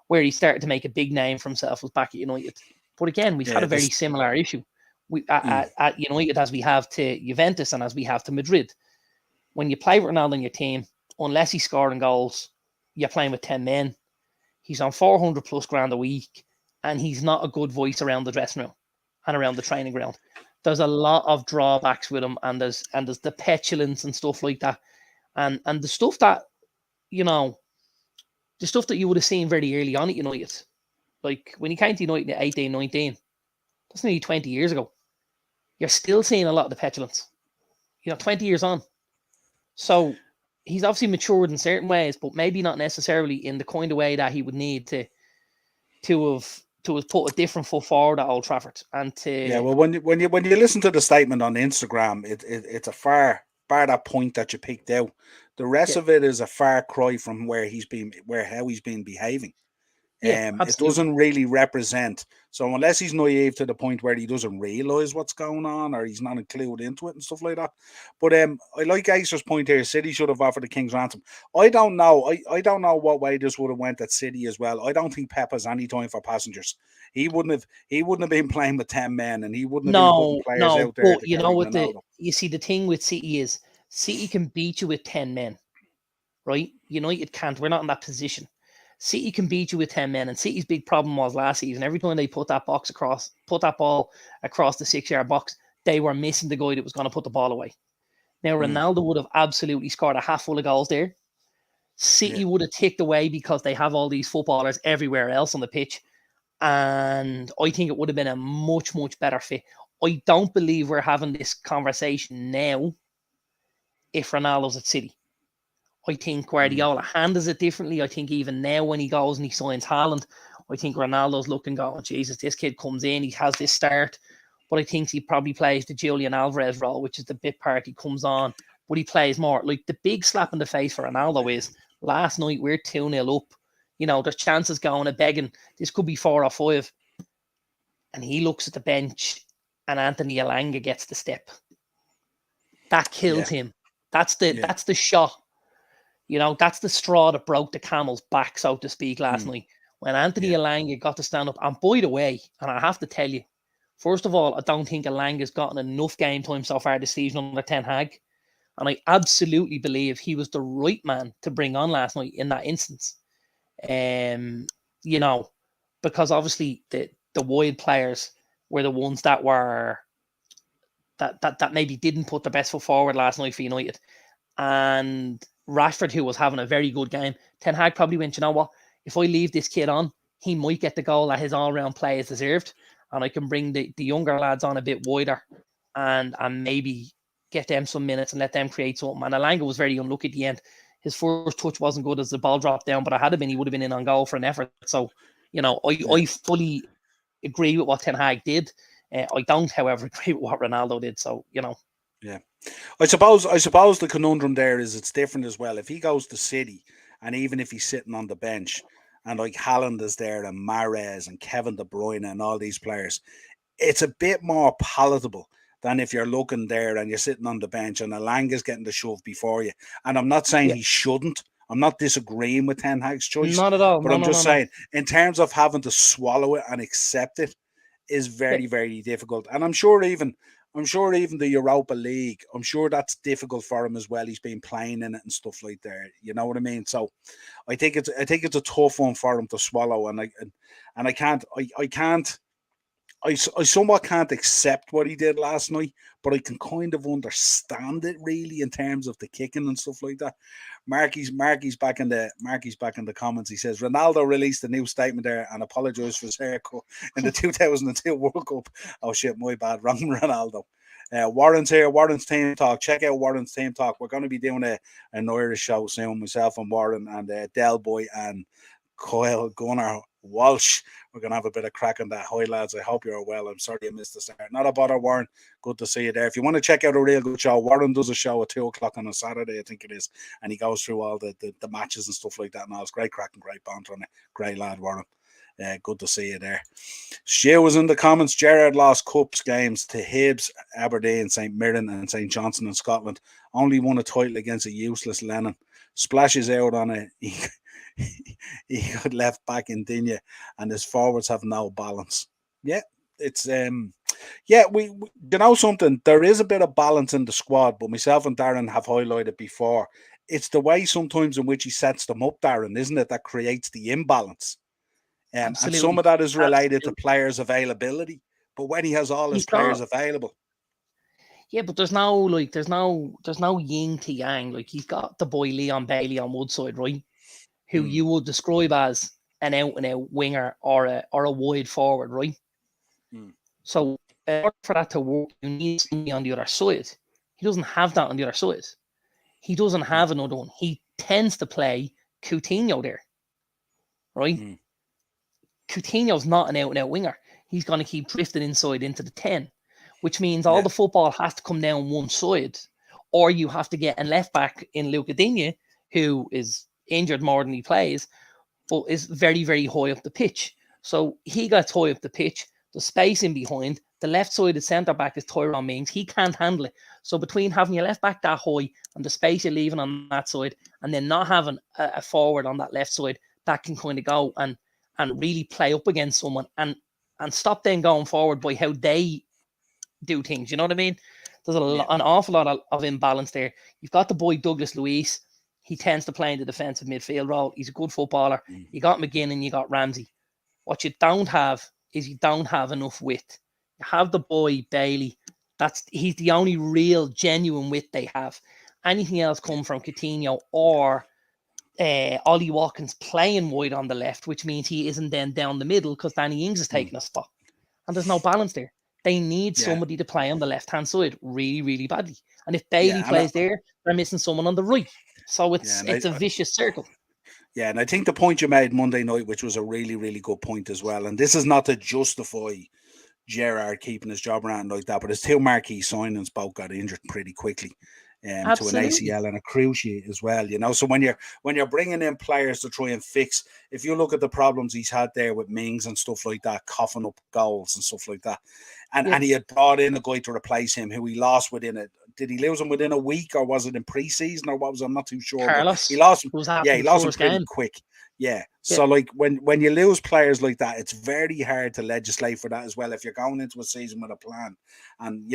where he started to make a big name for himself was back at United. But again, we've had a very similar issue at United as we have to Juventus and as we have to Madrid. When you play with Ronaldo in your team, unless he's scoring goals, you're playing with 10 men. He's on 400 plus grand a week, and he's not a good voice around the dressing room and around the training ground. There's a lot of drawbacks with him, and there's the petulance and stuff like that, and the stuff that, you know, the stuff that you would have seen very early on at United, like when he came to United at 18, 19, that's nearly 20 years ago. You're still seeing a lot of the petulance, 20 years on. So he's obviously matured in certain ways, but maybe not necessarily in the kind of way that he would need to have put a different foot forward at Old Trafford. And well, when you listen to the statement on Instagram, it's a far that point that you picked out. The rest of it is a far cry from how he's been behaving. It doesn't really represent. So unless he's naive to the point where he doesn't realize what's going on or he's not included into it and stuff like that. But I like Acer's point here. City should have offered the King's ransom. I don't know. I don't know what way this would have went at City as well. I don't think Pep has any time for passengers. He wouldn't have been playing with 10 men, and he wouldn't have been putting players out there. But you know what you see, the thing with City is City can beat you with 10 men, right? United can't. We're not in that position. City can beat you with 10 men, and City's big problem was last season, every time they put that ball across the 6-yard box, they were missing the guy that was going to put the ball away. Now, Ronaldo would have absolutely scored a half full of goals there. City would have ticked away because they have all these footballers everywhere else on the pitch, and I think it would have been a much, much better fit. I don't believe we're having this conversation now if Ronaldo's at City. I think Guardiola handles it differently. I think even now when he goes and he signs Haaland, I think Ronaldo's looking, going, Jesus, this kid comes in, he has this start, but I think he probably plays the Julian Alvarez role, which is the bit part he comes on, but he plays more. Like, the big slap in the face for Ronaldo is, last night we're 2-0 up. You know, there's chances going and begging. This could be 4 or 5. And he looks at the bench and Anthony Elanga gets the step. That killed him. That's the shot. You know, that's the straw that broke the camel's back, so to speak, last night. When Anthony Elanga got to stand up. And by the way, and I have to tell you, first of all, I don't think Elanga's gotten enough game time so far this season under Ten Hag. And I absolutely believe he was the right man to bring on last night in that instance. You know, because obviously the wide players were the ones that were that maybe didn't put the best foot forward last night for United. And Rashford, who was having a very good game, Ten Hag probably went, you know what, if I leave this kid on, he might get the goal that his all-round play is deserved, and I can bring the younger lads on a bit wider and maybe get them some minutes and let them create something. And Elanga was very unlucky at the end. His first touch wasn't good as the ball dropped down, but he would have been in on goal for an effort. So, you know, I fully agree with what Ten Hag did. I don't, however, agree with what Ronaldo did. So, you know. Yeah. I suppose the conundrum there is it's different as well. If he goes to City, and even if he's sitting on the bench, and like Haaland is there, and Mahrez and Kevin De Bruyne and all these players, it's a bit more palatable than if you're looking there and you're sitting on the bench and Elanga's getting the shove before you. And I'm not saying he shouldn't. I'm not disagreeing with Ten Hag's choice. Not at all. But I'm just saying, in terms of having to swallow it and accept it, is very, very difficult. And I'm sure even the Europa League, I'm sure that's difficult for him as well. He's been playing in it and stuff like that. You know what I mean? So I think it's a tough one for him to swallow. And I somewhat can't accept what he did last night, but I can kind of understand it really in terms of the kicking and stuff like that. Marky's back in the comments. He says Ronaldo released a new statement there and apologized for his haircut in the 2002 World Cup. Oh shit, my bad, wrong Ronaldo. Warren's here. Warren's Team Talk. Check out Warren's Team Talk. We're going to be doing an Irish show soon. Myself and Warren and Del Boy and Kyle Gunnar Walsh. We're going to have a bit of crack on that. Hi, lads. I hope you're well. I'm sorry you missed the start. Not a bother, Warren. Good to see you there. If you want to check out a real good show, Warren does a show at 2 o'clock on a Saturday, I think it is. And he goes through all the matches and stuff like that. And all. It's great crack and great banter on it. Great lad, Warren. Good to see you there. Stu was in the comments. Gerrard lost cups games to Hibs, Aberdeen, St Mirren and St Johnstone in Scotland. Only won a title against a useless Lennon. Splashes out on it. He got left back in Digne and his forwards have no balance. Yeah, it's we you know something, there is a bit of balance in the squad, but myself and Darren have highlighted before, it's the way sometimes in which he sets them up, Darren, isn't it, that creates the imbalance. And some of that is related to players' availability, but when he has all his players available. Yeah, but there's no yin to yang. Like, he's got the boy Leon Bailey on one side, right? Who you would describe as an out-and-out winger or a wide forward, right? So in order for that to work, you need somebody on the other side. He doesn't have that on the other side. He doesn't have another one. He tends to play Coutinho there, right? Coutinho's not an out-and-out winger. He's going to keep drifting inside into the 10, which means all the football has to come down one side, or you have to get a left back in Luca Digne, who is injured more than he plays, but is very, very high up the pitch. So he gets high up the pitch, the space in behind, the left side of centre back is Tyrone Mings. He can't handle it. So between having your left back that high and the space you're leaving on that side, and then not having a forward on that left side that can kind of go and really play up against someone and stop them going forward by how they do things. You know what I mean? There's an awful lot of imbalance there. You've got the boy Douglas Luiz. He tends to play in the defensive midfield role. He's a good footballer. You got McGinn and you got Ramsey. What you don't have is you don't have enough width. You have the boy Bailey. He's the only real genuine width they have. Anything else come from Coutinho or Ollie Watkins playing wide on the left, which means he isn't then down the middle because Danny Ings is taking a spot. And there's no balance there. They need somebody to play on the left-hand side really, really badly. And if Bailey plays there, they're missing someone on the right. So it's a vicious circle. Yeah, and I think the point you made Monday night, which was a really, really good point as well, and this is not to justify Gerrard keeping his job around like that, but his two marquee signings both got injured pretty quickly. To an Absolutely. ACL and a cruciate as well, So when you're bringing in players to try and fix, if you look at the problems he's had there with Mings and stuff like that, coughing up goals and stuff like that, and he had brought in a guy to replace him who he lost within it. Did he lose him within a week, or was it in pre-season, or what was? I'm not too sure. Carlos, but he lost him. was Yeah, he lost him pretty game. quick. Yeah. So like when you lose players like that, it's very hard to legislate for that as well. If you're going into a season with a plan, and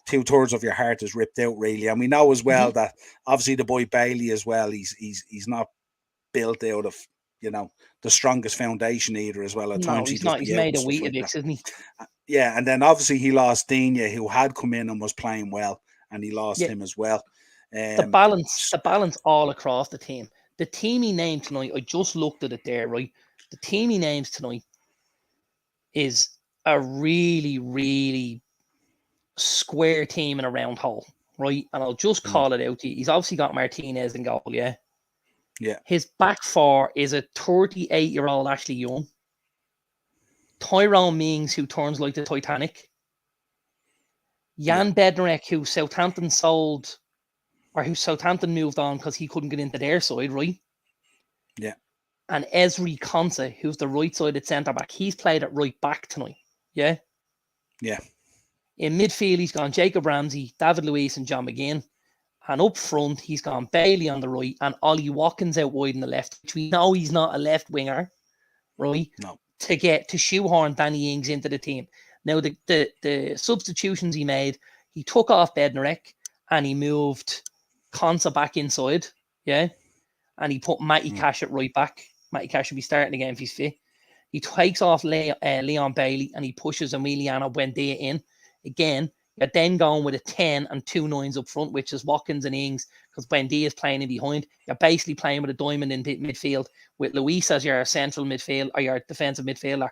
2/3 of your heart is ripped out, really. And we know as well that obviously the boy Bailey as well, he's not built out of the strongest foundation either as well. At times he's not. He's made a Weetabix, isn't he? Yeah, and then obviously he lost Dina, who had come in and was playing well, and he lost him as well. The balance all across the team. The team he named tonight, I just looked at it there, right? The team he names tonight is a really, really square team in a round hole, right? And I'll just call it out to you. He's obviously got Martinez in goal, yeah? Yeah. His back four is a 38-year-old Ashley Young, Tyrone Mings, who turns like the Titanic, Jan Bednarek, who Southampton sold, or who Southampton moved on because he couldn't get into their side, right? Yeah. And Ezri Konsa, who's the right-sided centre-back. He's played at right back tonight, yeah? Yeah. In midfield, he's gone Jacob Ramsey, David Luiz, and John McGinn. And up front, he's gone Bailey on the right and Ollie Watkins out wide on the left, which we know he's not a left winger, right? No. To shoehorn Danny Ings into the team. Now, the substitutions he made, he took off Bednarek and he moved Konsa back inside, yeah? And he put Matty Cash at right back. Matty Cash should be starting again if he's fit. He takes off Leon Bailey and he pushes Emiliano Buendia in. Again, you're then going with a 10 and 2 9s up front, which is Watkins and Ings, because Buendia is playing in behind. You're basically playing with a diamond in midfield, with Luis as your central midfield, or your defensive midfielder,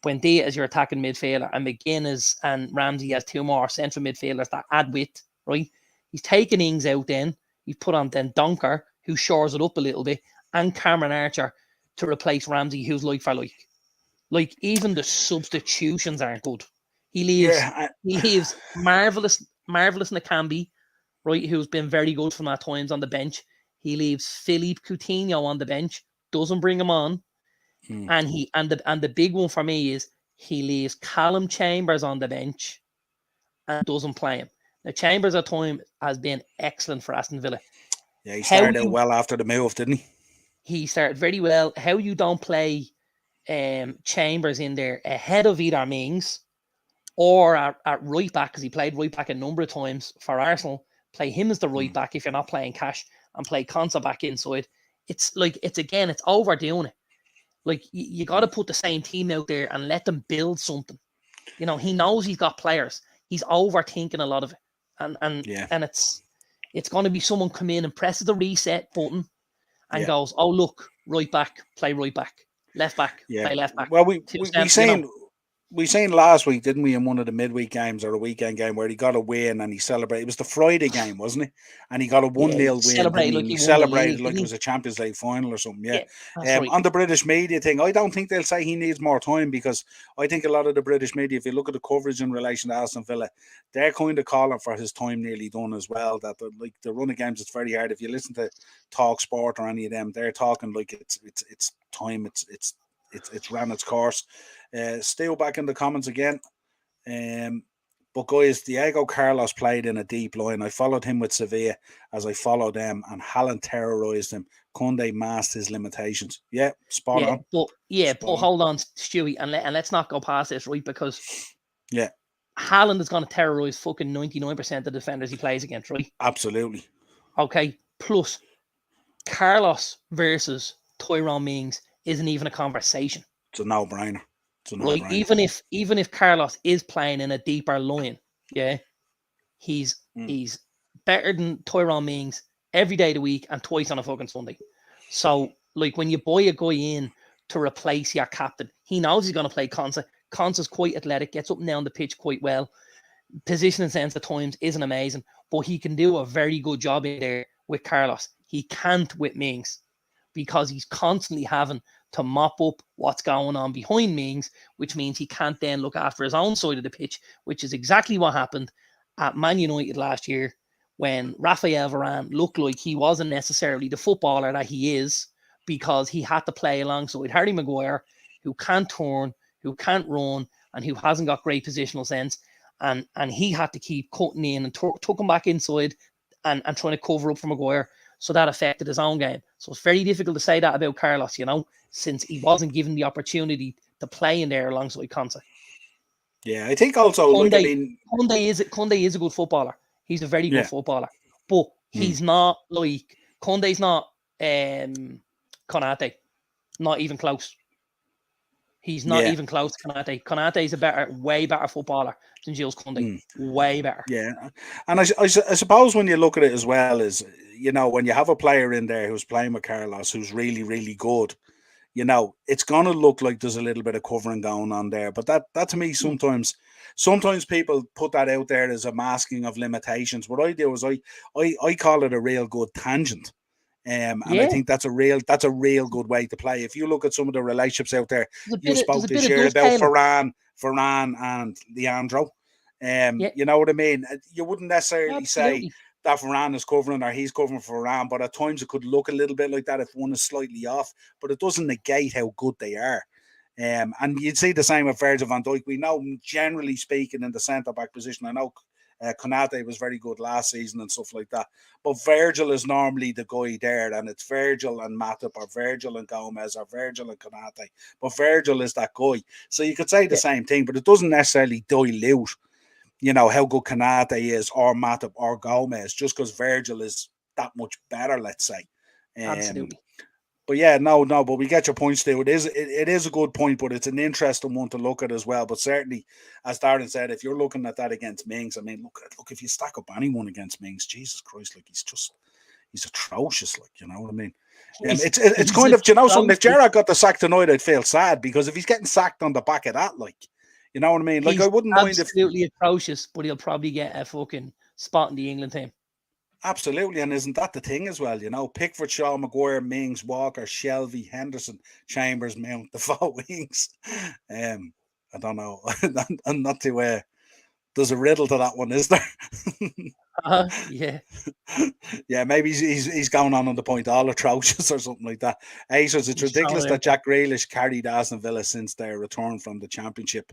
Buendia as your attacking midfielder, and McGinn and Ramsey as 2 more central midfielders that add width, right? He's taken Ings out then. He's put on then Donker, who shores it up a little bit, and Cameron Archer to replace Ramsey, who's like for like. Like, even the substitutions aren't good. He leaves marvelous Nakambi, right, who's been very good from at times on the bench. He leaves Philippe Coutinho on the bench, doesn't bring him on. And the big one for me is he leaves Callum Chambers on the bench and doesn't play him. Now, Chambers at time has been excellent for Aston Villa. Yeah, he started out well after the move, didn't he? He started very well. How you don't play Chambers in there ahead of either Mings or at right back, because he played right back a number of times for Arsenal, play him as the right back if you're not playing Cash, and play Konsa back inside. It's overdoing it. Like, you got to put the same team out there and let them build something. He knows he's got players. He's overthinking a lot of it. And it's going to be someone come in and presses the reset button and goes, oh, look, right back, play right back. Left back, play left back. Well, we seen last week, didn't we, in one of the midweek games or a weekend game where he got a win and he celebrated. It was the Friday game, wasn't it? And he got a 1-0 win. He celebrated like it was a Champions League final or something. Yeah. Right. On the British media thing, I don't think they'll say he needs more time, because I think a lot of the British media, if you look at the coverage in relation to Aston Villa, they're kind of calling for his time nearly done as well. That the run of games, it's very hard. If you listen to Talk Sport or any of them, they're talking like it's time. It's ran its course. Still back in the comments again. But guys, Diego Carlos played in a deep line. I followed him with Sevilla as I followed them, and Haaland terrorised him. Kunde masked his limitations. Yeah, spot on. But hold on, Stewie, and let's not go past this, right? Because Haaland is going to terrorise fucking 99% of the defenders he plays against, right? Absolutely. Okay. Plus, Carlos versus Tyrone Mings isn't even a conversation. It's a no-brainer. Like, even if Carlos is playing in a deeper line, he's better than Tyrone Mings every day of the week and twice on a fucking Sunday. So, like, when you buy a guy in to replace your captain, he knows he's going to play Konsa. Konsa's quite athletic, gets up and down the pitch quite well. Positioning sense at times isn't amazing, but he can do a very good job in there with Carlos. He can't with Mings. because he's constantly having to mop up what's going on behind Mings, which means he can't then look after his own side of the pitch, which is exactly what happened at Man United last year when Raphael Varane looked like he wasn't necessarily the footballer that he is because he had to play alongside Harry Maguire, who can't turn, who can't run, and who hasn't got great positional sense. And he had to keep cutting in and took him back inside and trying to cover up for Maguire. So that affected his own game. So it's very difficult to say that about Carlos, since he wasn't given the opportunity to play in there alongside Conte. Yeah, I think also, Conte is a good footballer. He's a very good footballer. But he's not like, Conte's not Konate. Not even close. He's not even close to Konate. Konate is a way better footballer than Jules Koundé. Way better. Yeah. And I suppose when you look at it as well is, when you have a player in there who's playing with Carlos, who's really, really good, it's going to look like there's a little bit of covering going on there. But that to me, sometimes people put that out there as a masking of limitations. What I do is I call it a real good tangent. And I think that's a real good way to play. If you look at some of the relationships out there, you spoke this year about Varane and Leandro. You know what I mean? You wouldn't necessarily say that Varane is covering or he's covering for Varane, but at times it could look a little bit like that if one is slightly off, but it doesn't negate how good they are. And you'd see the same with Virgil van Dijk. We know, generally speaking, in the centre-back position, I know Konate was very good last season and stuff like that. But Virgil is normally the guy there, and it's Virgil and Matip or Virgil and Gomez or Virgil and Konate. But Virgil is that guy. So you could say the same thing, but it doesn't necessarily dilute, how good Konate is or Matip or Gomez just because Virgil is that much better, let's say. Absolutely. But but we get your point, Stu. It is a good point, but it's an interesting one to look at as well. But certainly, as Darren said, if you're looking at that against Mings, I mean, look, if you stack up anyone against Mings, Jesus Christ, like he's atrocious, like, you know what I mean? It's kind of, something, if Gerrard got the sack tonight, I'd feel sad because if he's getting sacked on the back of that, like, you know what I mean? Like, I wouldn't mind if absolutely atrocious, but he'll probably get a fucking spot in the England team. Absolutely, and isn't that the thing as well? Pickford, Shaw, Maguire, Mings, Walker, Shelvey, Henderson, Chambers, Mount, the 4 wings. I don't know. I'm not too. There's a riddle to that one, is there? Yeah. Yeah, maybe he's going on the point all atrocious or something like that. It's ridiculous that Jack Grealish carried Aston Villa since their return from the Championship.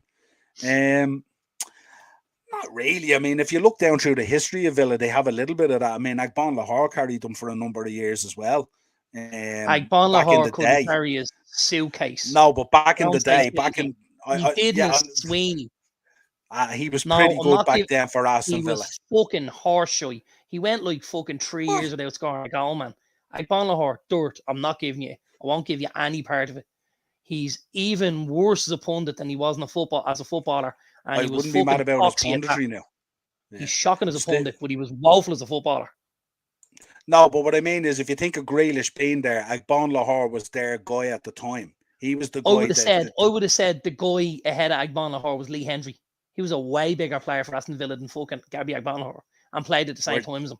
Not really. I mean, if you look down through the history of Villa, they have a little bit of that. I mean, Agbon Lahore carried them for a number of years as well. Agbon Lahore couldn't carry his suitcase. No, but back in the day, Sweeney. He was pretty good back then for Aston Villa. He was fucking horseshoe. He went like fucking 3 years without scoring a goal, man. Agbon Lahore, dirt. I'm not giving you. I won't give you any part of it. He's even worse as a pundit than he was as a footballer. And I wouldn't be mad about his punditry now. Yeah. He's shocking as a pundit, but he was woeful as a footballer. No, but what I mean is, if you think of Grealish being there, Agbon Lahore was their guy at the time. He was the guy. I would have said the guy ahead of Agbon Lahore was Lee Hendry. He was a way bigger player for Aston Villa than fucking Gabby Agbon Lahore, and played at the same time as him.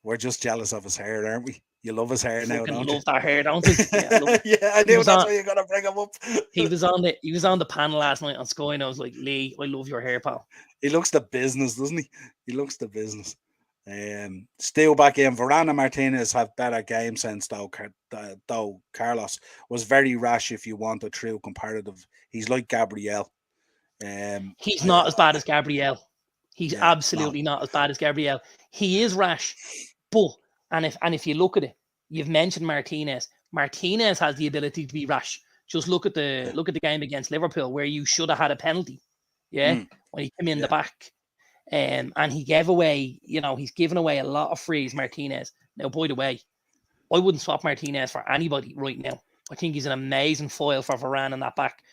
We're just jealous of his hair, aren't we? You love his hair now, don't you? Love that hair, don't you? Yeah, I knew that's why you're gonna bring him up. He was on the panel last night on Sky, and I was like, Lee, I love your hair, pal. He looks the business, doesn't he? He looks the business. Still back in. Varane and Martinez have better game sense, though Carlos was very rash. If you want a true comparative, he's like Gabriel. He's not as bad as Gabriel. He's absolutely not as bad as Gabriel. He is rash, but if you look at it, you've mentioned Martinez. Martinez has the ability to be rash. Just look at the game against Liverpool where you should have had a penalty. When he came in the back. And he gave away, he's given away a lot of frees, Martinez. Now, by the way, I wouldn't swap Martinez for anybody right now. I think he's an amazing foil for Varane in that back.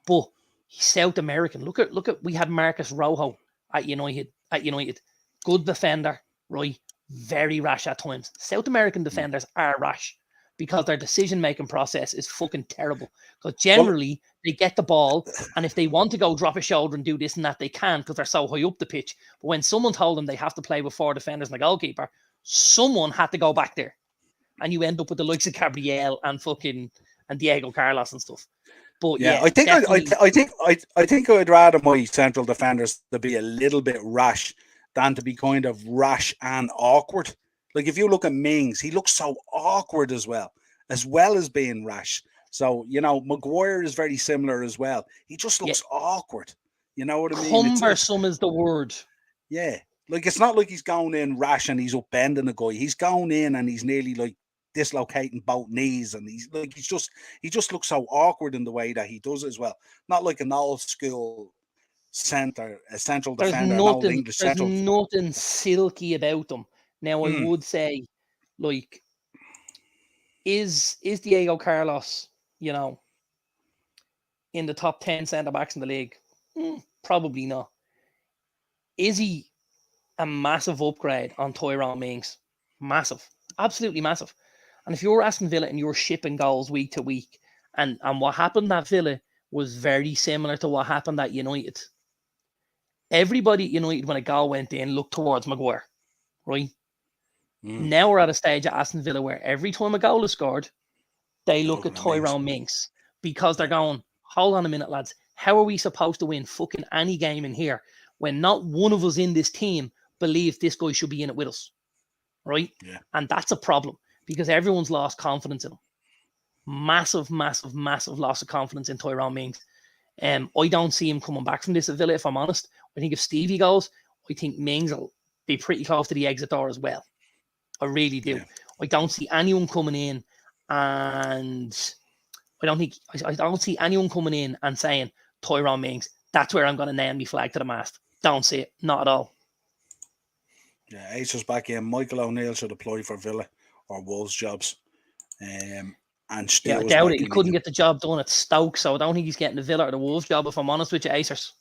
But he's South American. Look at we had Marcus Rojo at United. Good defender, right? Very rash at times. South American defenders are rash because their decision-making process is fucking terrible. Because generally, they get the ball, and if they want to go drop a shoulder and do this and that, they can because they're so high up the pitch. But when someone told them they have to play with 4 defenders and a goalkeeper, someone had to go back there. and you end up with the likes of Gabriel and Diego Carlos and stuff. But yeah, yeah, I think definitely. I think I'd rather my central defenders to be a little bit rash than to be kind of rash and awkward. Like if you look at Mings, he looks so awkward as well as being rash. So Maguire is very similar as well. He just looks awkward. You know what I mean? Cumbersome is the word. Yeah, like it's not like he's going in rash and he's upending a guy. He's going in and he's nearly like dislocating both knees, and he just looks so awkward in the way that he does it as well. Not like an old school central defender, an old English central. There's nothing silky about them. Now I would say, like, is Diego Carlos, in the top 10 centre backs in the league? Probably not. Is he a massive upgrade on Tyrone Mings? Massive, absolutely massive. And if you're Aston Villa and you're shipping goals week to week, and what happened at Villa was very similar to what happened at United. Everybody at United, when a goal went in, looked towards Maguire, right? Now we're at a stage at Aston Villa where every time a goal is scored, they look at Tyrone Mings, because they're going, hold on a minute, lads. How are we supposed to win fucking any game in here when not one of us in this team believes this guy should be in it with us, right? Yeah. And that's a problem, because everyone's lost confidence in him. Massive, massive, massive loss of confidence in Tyrone Mings. I don't see him coming back from this at Villa, if I'm honest. I think if Stevie goes, I think Mings will be pretty close to the exit door as well. I really do. Yeah. I don't see anyone coming in, and I don't see anyone coming in and saying, Tyrone Mings, that's where I'm going to nail me flag to the mast. Don't see it. Not at all. Yeah, Ace was back in. Michael O'Neill should apply for Villa or Wolves jobs. And still, I doubt it. He couldn't get the job done at Stoke, so I don't think he's getting the Villa or the Wolves job, if I'm honest with you, Acers.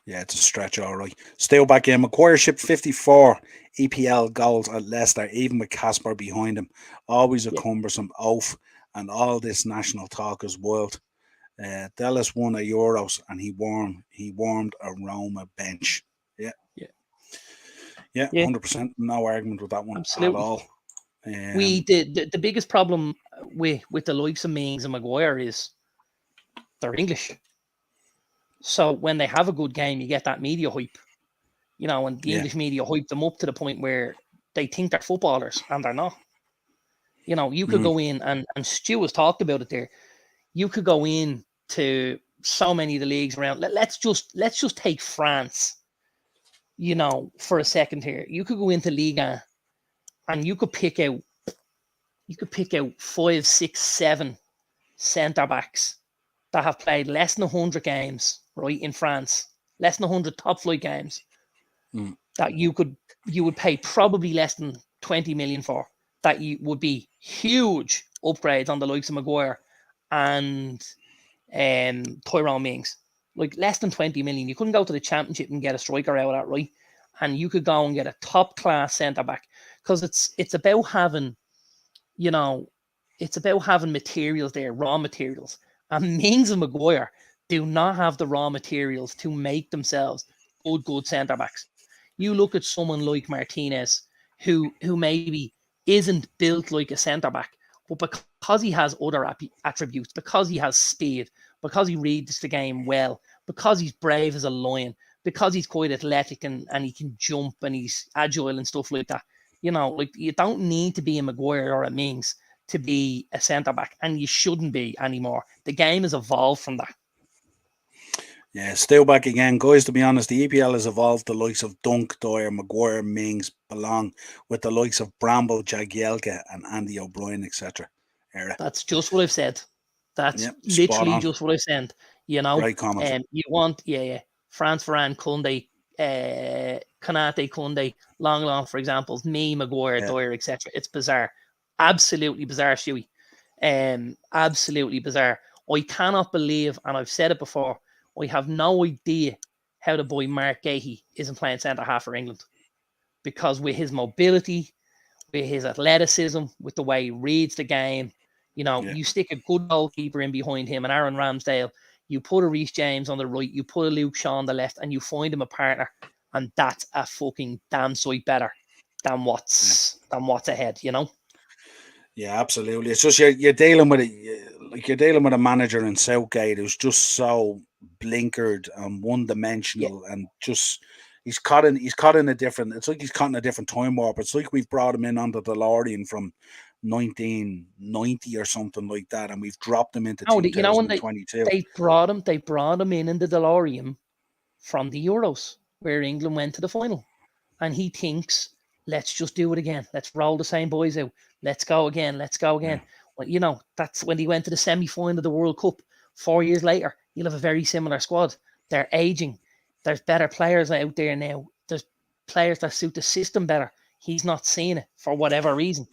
Yeah, it's a stretch, all right. Still back in. Maguire shipped 54 EPL goals at Leicester, even with Casper behind him. Always a cumbersome oaf, and all this national talk is wild. Dallas won a Euros, and he warmed a Roma bench. Yeah, 100%. No argument with that one. Absolutely. At all. The biggest problem with the likes of Mings and Maguire is they're English. So when they have a good game, you get that media hype, and the English media hype them up to the point where they think they're footballers, and they're not. You could go in, and Stu has talked about it there. You could go in to so many of the leagues around. Let's just take France, for a second here. You could go into Liga, and you could pick out 5, 6, 7 centre backs that have played less than 100 games, right, in France, less than 100 top flight games, that you would pay probably less than 20 million for, that you would be huge upgrades on the likes of Maguire and Tyrone Mings. Like less than 20 million. You couldn't go to the Championship and get a striker out of that, right? And you could go and get a top class centre back, because it's about having, it's about having materials there, raw materials. And Mings and Maguire do not have the raw materials to make themselves good centre backs. You look at someone like Martinez, who maybe isn't built like a centre back, but because he has other attributes, because he has speed, because he reads the game well, because he's brave as a lion, because he's quite athletic and he can jump and he's agile and stuff like that. Like you don't need to be a Maguire or a Mings to be a centre-back, and you shouldn't be anymore. The game has evolved from that. Yeah, still back again. Guys, to be honest, the EPL has evolved. The likes of Dunk, Dyer, Maguire, Mings belong with the likes of Bramble, Jagielka and Andy O'Brien, etc. That's just what I've said. That's literally just what I've said. Great comment. You want, France, Varane, Koundé, Konate, Koundé, Long, for example, me, Maguire, Dyer, etc. It's bizarre. Absolutely bizarre, Stewie. Absolutely bizarre. I cannot believe, and I've said it before, I have no idea how the boy Mark Gahey isn't playing centre half for England. Because with his mobility, with his athleticism, with the way he reads the game, you stick a good goalkeeper in behind him and Aaron Ramsdale, you put a Reece James on the right, you put a Luke Shaw on the left, and you find him a partner, and that's a fucking damn sight better than what's ahead, Yeah, absolutely. It's just you're dealing with you're dealing with a manager in Southgate who's just so blinkered and one Yeah. dimensional, and just he's caught in a different. It's like he's caught in a different time warp. It's like we've brought him in on the DeLorean from 1990 or something like that, and we've dropped him into Oh, you know when 2022. they brought him in the DeLorean from the Euros where England went to the final, and he thinks, let's just do it again. Let's roll the same boys out. Let's go again. Let's go again. Yeah. Well, that's when he went to the semi-final of the World Cup. 4 years later, he'll have a very similar squad. They're aging. There's better players out there now. There's players that suit the system better. He's not seeing it for whatever reason.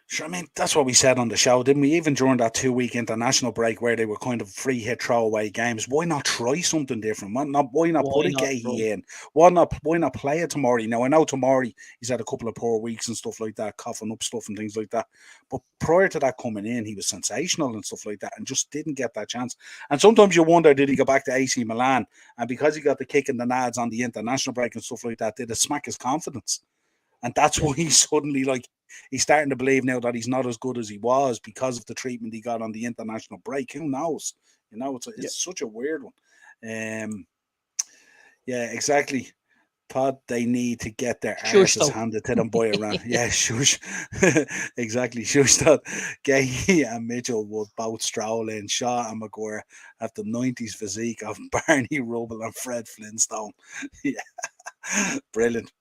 Sure, I mean, that's what we said on the show, didn't we? Even during that 2-week international break where they were kind of free hit throwaway games, why not try something different? Why not put a Gahey in? Why not play a Tomori? Now, I know Tomori, he's had a couple of poor weeks and stuff like that, coughing up stuff and things like that. But prior to that coming in, he was sensational and stuff like that and just didn't get that chance. And sometimes you wonder, did he go back to AC Milan? And because he got the kick in the nads on the international break and stuff like that, did it smack his confidence? And that's why he's suddenly he's starting to believe now that he's not as good as he was because of the treatment he got on the international break. Who knows? It's such a weird one. Yeah, exactly. Thought they need to get their asses handed to them by Iran. Yeah, shush. Exactly. Shush that Gahey and Mitchell would both stroll in. Shaw and Maguire have the 90s physique of Barney Rubble and Fred Flintstone. Yeah. Brilliant,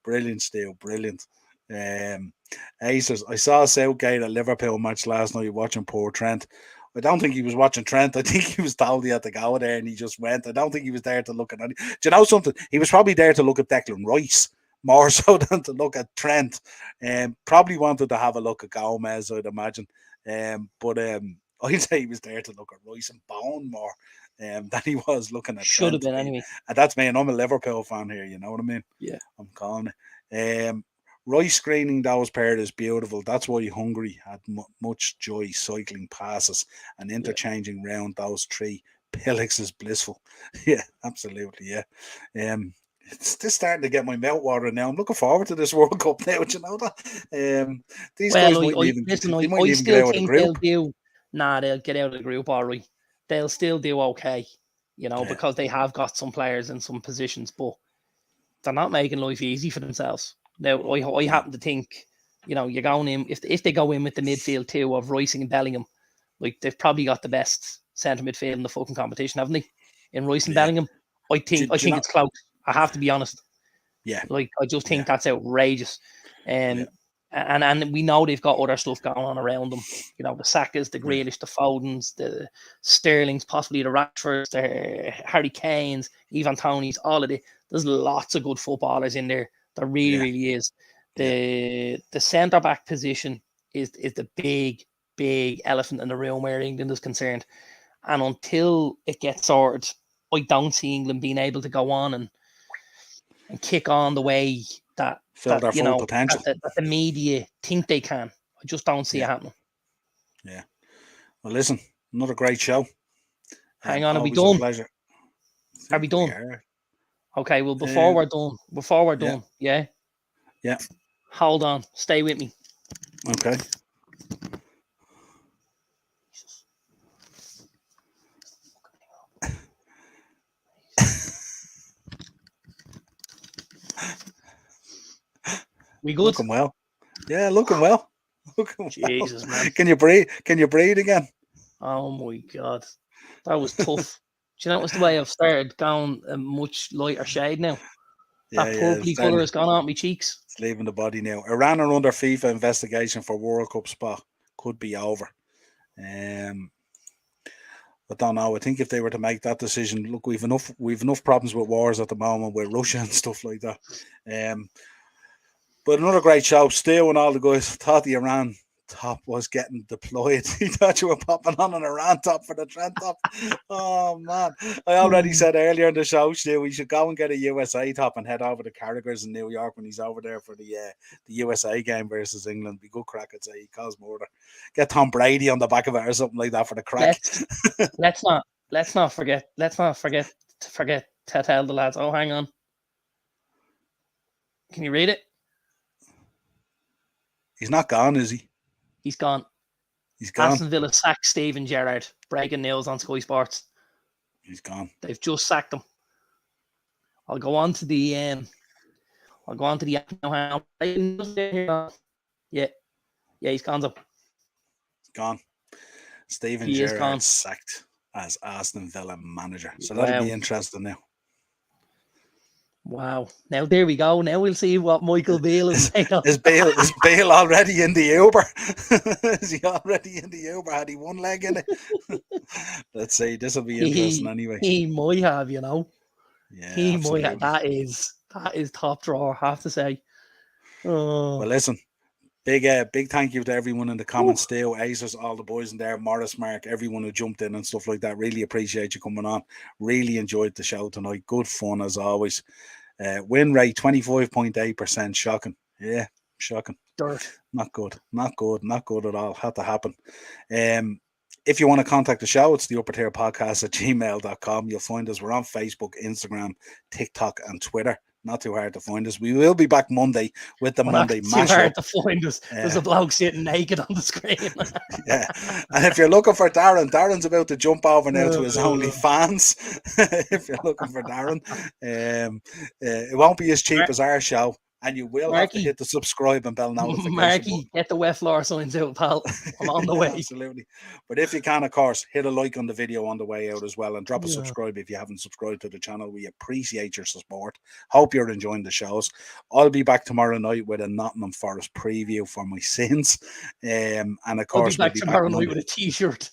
Stu. Brilliant. Acers. I saw Southgate at Liverpool match last night watching poor Trent. I don't think he was watching Trent. I think he was told he had to go there and he just went. I don't think he was there to look at any. Do you know something? He was probably there to look at Declan Rice more so than to look at Trent. Probably wanted to have a look at Gomez, I'd imagine. But I'd say he was there to look at Rice and Bone more than he was looking at Should Trent. have been anyway. And that's me, and I'm a Liverpool fan here, you know what I mean? Yeah. I'm calling it. Rice screening those pairs is beautiful. That's why Hungary had much joy cycling passes and interchanging round those three. Pillix is blissful. Yeah, absolutely. Yeah. It's just starting to get my mouth watering now. I'm looking forward to this World Cup now. Do you know that? These guys might even get out of the group. They'll get out of the group, all right. They'll still do okay, because they have got some players in some positions, but they're not making life easy for themselves. Now, I happen to think, you're going in, if they go in with the midfield too of Rice and Bellingham, they've probably got the best centre midfield in the fucking competition, haven't they? In Rice and Bellingham, I think it's close. I have to be honest. Yeah. I just think that's outrageous. And we know they've got other stuff going on around them. The Sakas, the Grealish, the Fodens, the Sterlings, possibly the Rashfords, the Harry Kanes, Ivan Tonys, all of it. There's lots of good footballers in there. There really is. The centre back position is the big elephant in the room where England is concerned. And until it gets sorted, I don't see England being able to go on and kick on the way that potential. That the media think they can. I just don't see it happening. Yeah. Well, listen, another great show. Hang on, are we done? Pleasure. Are we done? Okay, well, before we're done, yeah? Yeah. Hold on. Stay with me. Okay. We good? Looking well. Yeah, looking well. Jesus, man. Can you breathe? Can you breathe again? Oh my God. That was tough. Do you know what's the way I've started going a much lighter shade now? That purpley colour has gone out my cheeks. It's leaving the body now. Iran are under FIFA investigation for World Cup spot. Could be over. I don't know. I think if they were to make that decision, look, we've enough problems with wars at the moment with Russia and stuff like that. But another great show. Still, and all the guys thought the Iran top was getting deployed. He thought you were popping on an Iran top for the Trent top. Oh man! I already said earlier in the show, Stu, we should go and get a USA top and head over to Carragher's in New York when he's over there for the USA game versus England. Be good crack, I'd say. He caused murder. Get Tom Brady on the back of it or something like that for the crack. Let's not forget to tell the lads. Oh, hang on. Can you read it? He's not gone, is he? He's gone. He's gone. Aston Villa sacked Steven Gerrard. Breaking news on Sky Sports. He's gone. They've just sacked him. I'll go on to the app now. Yeah, he's gone. He's gone. Steven He is Gerrard gone. sacked as Aston Villa manager. So that'll be interesting now. Wow. Now there we go. Now we'll see what Michael Beale is saying. Is Bale already in the Uber? Is he already in the Uber? Had he one leg in it? Let's see. This will be interesting anyway. He might have, you know. Yeah, he absolutely. might have. That is top drawer, I have to say. Well, listen. Big thank you to everyone in the comments, Steel, Acers, all the boys in there, Morris, Mark, everyone who jumped in and stuff like that. Really appreciate you coming on. Really enjoyed the show tonight. Good fun as always. Win rate 25.8%. Shocking. Yeah, shocking. Dirt. Not good at all. Had to happen. If you want to contact the show, it's the Upper Tier Podcast at gmail.com. You'll find us. We're on Facebook, Instagram, TikTok, and Twitter. Not too hard to find us. We will be back Monday with the Monday mashup. Too hard to find us. There's a bloke sitting naked on the screen. Yeah. And if you're looking for Darren's about to jump over now to his OnlyFans. If you're looking for Darren, it won't be as cheap as our show. And you will have to hit the subscribe and bell notification button. Get the wet floor signs out, pal. I'm on the way. Absolutely. But if you can, of course, hit a like on the video on the way out as well and drop a subscribe if you haven't subscribed to the channel. We appreciate your support. Hope you're enjoying the shows. I'll be back tomorrow night with a Nottingham Forest preview for my sins. And of course, I'll be back tomorrow night with a t-shirt.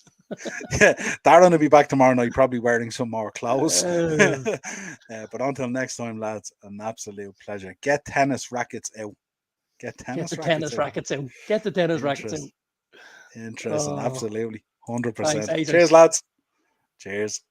Yeah, Darren will be back tomorrow night, probably wearing some more clothes. But until next time, lads, an absolute pleasure. Get tennis rackets out. Get the tennis rackets out. Get the tennis rackets out. Interesting, absolutely. 100%. Cheers, lads. Cheers.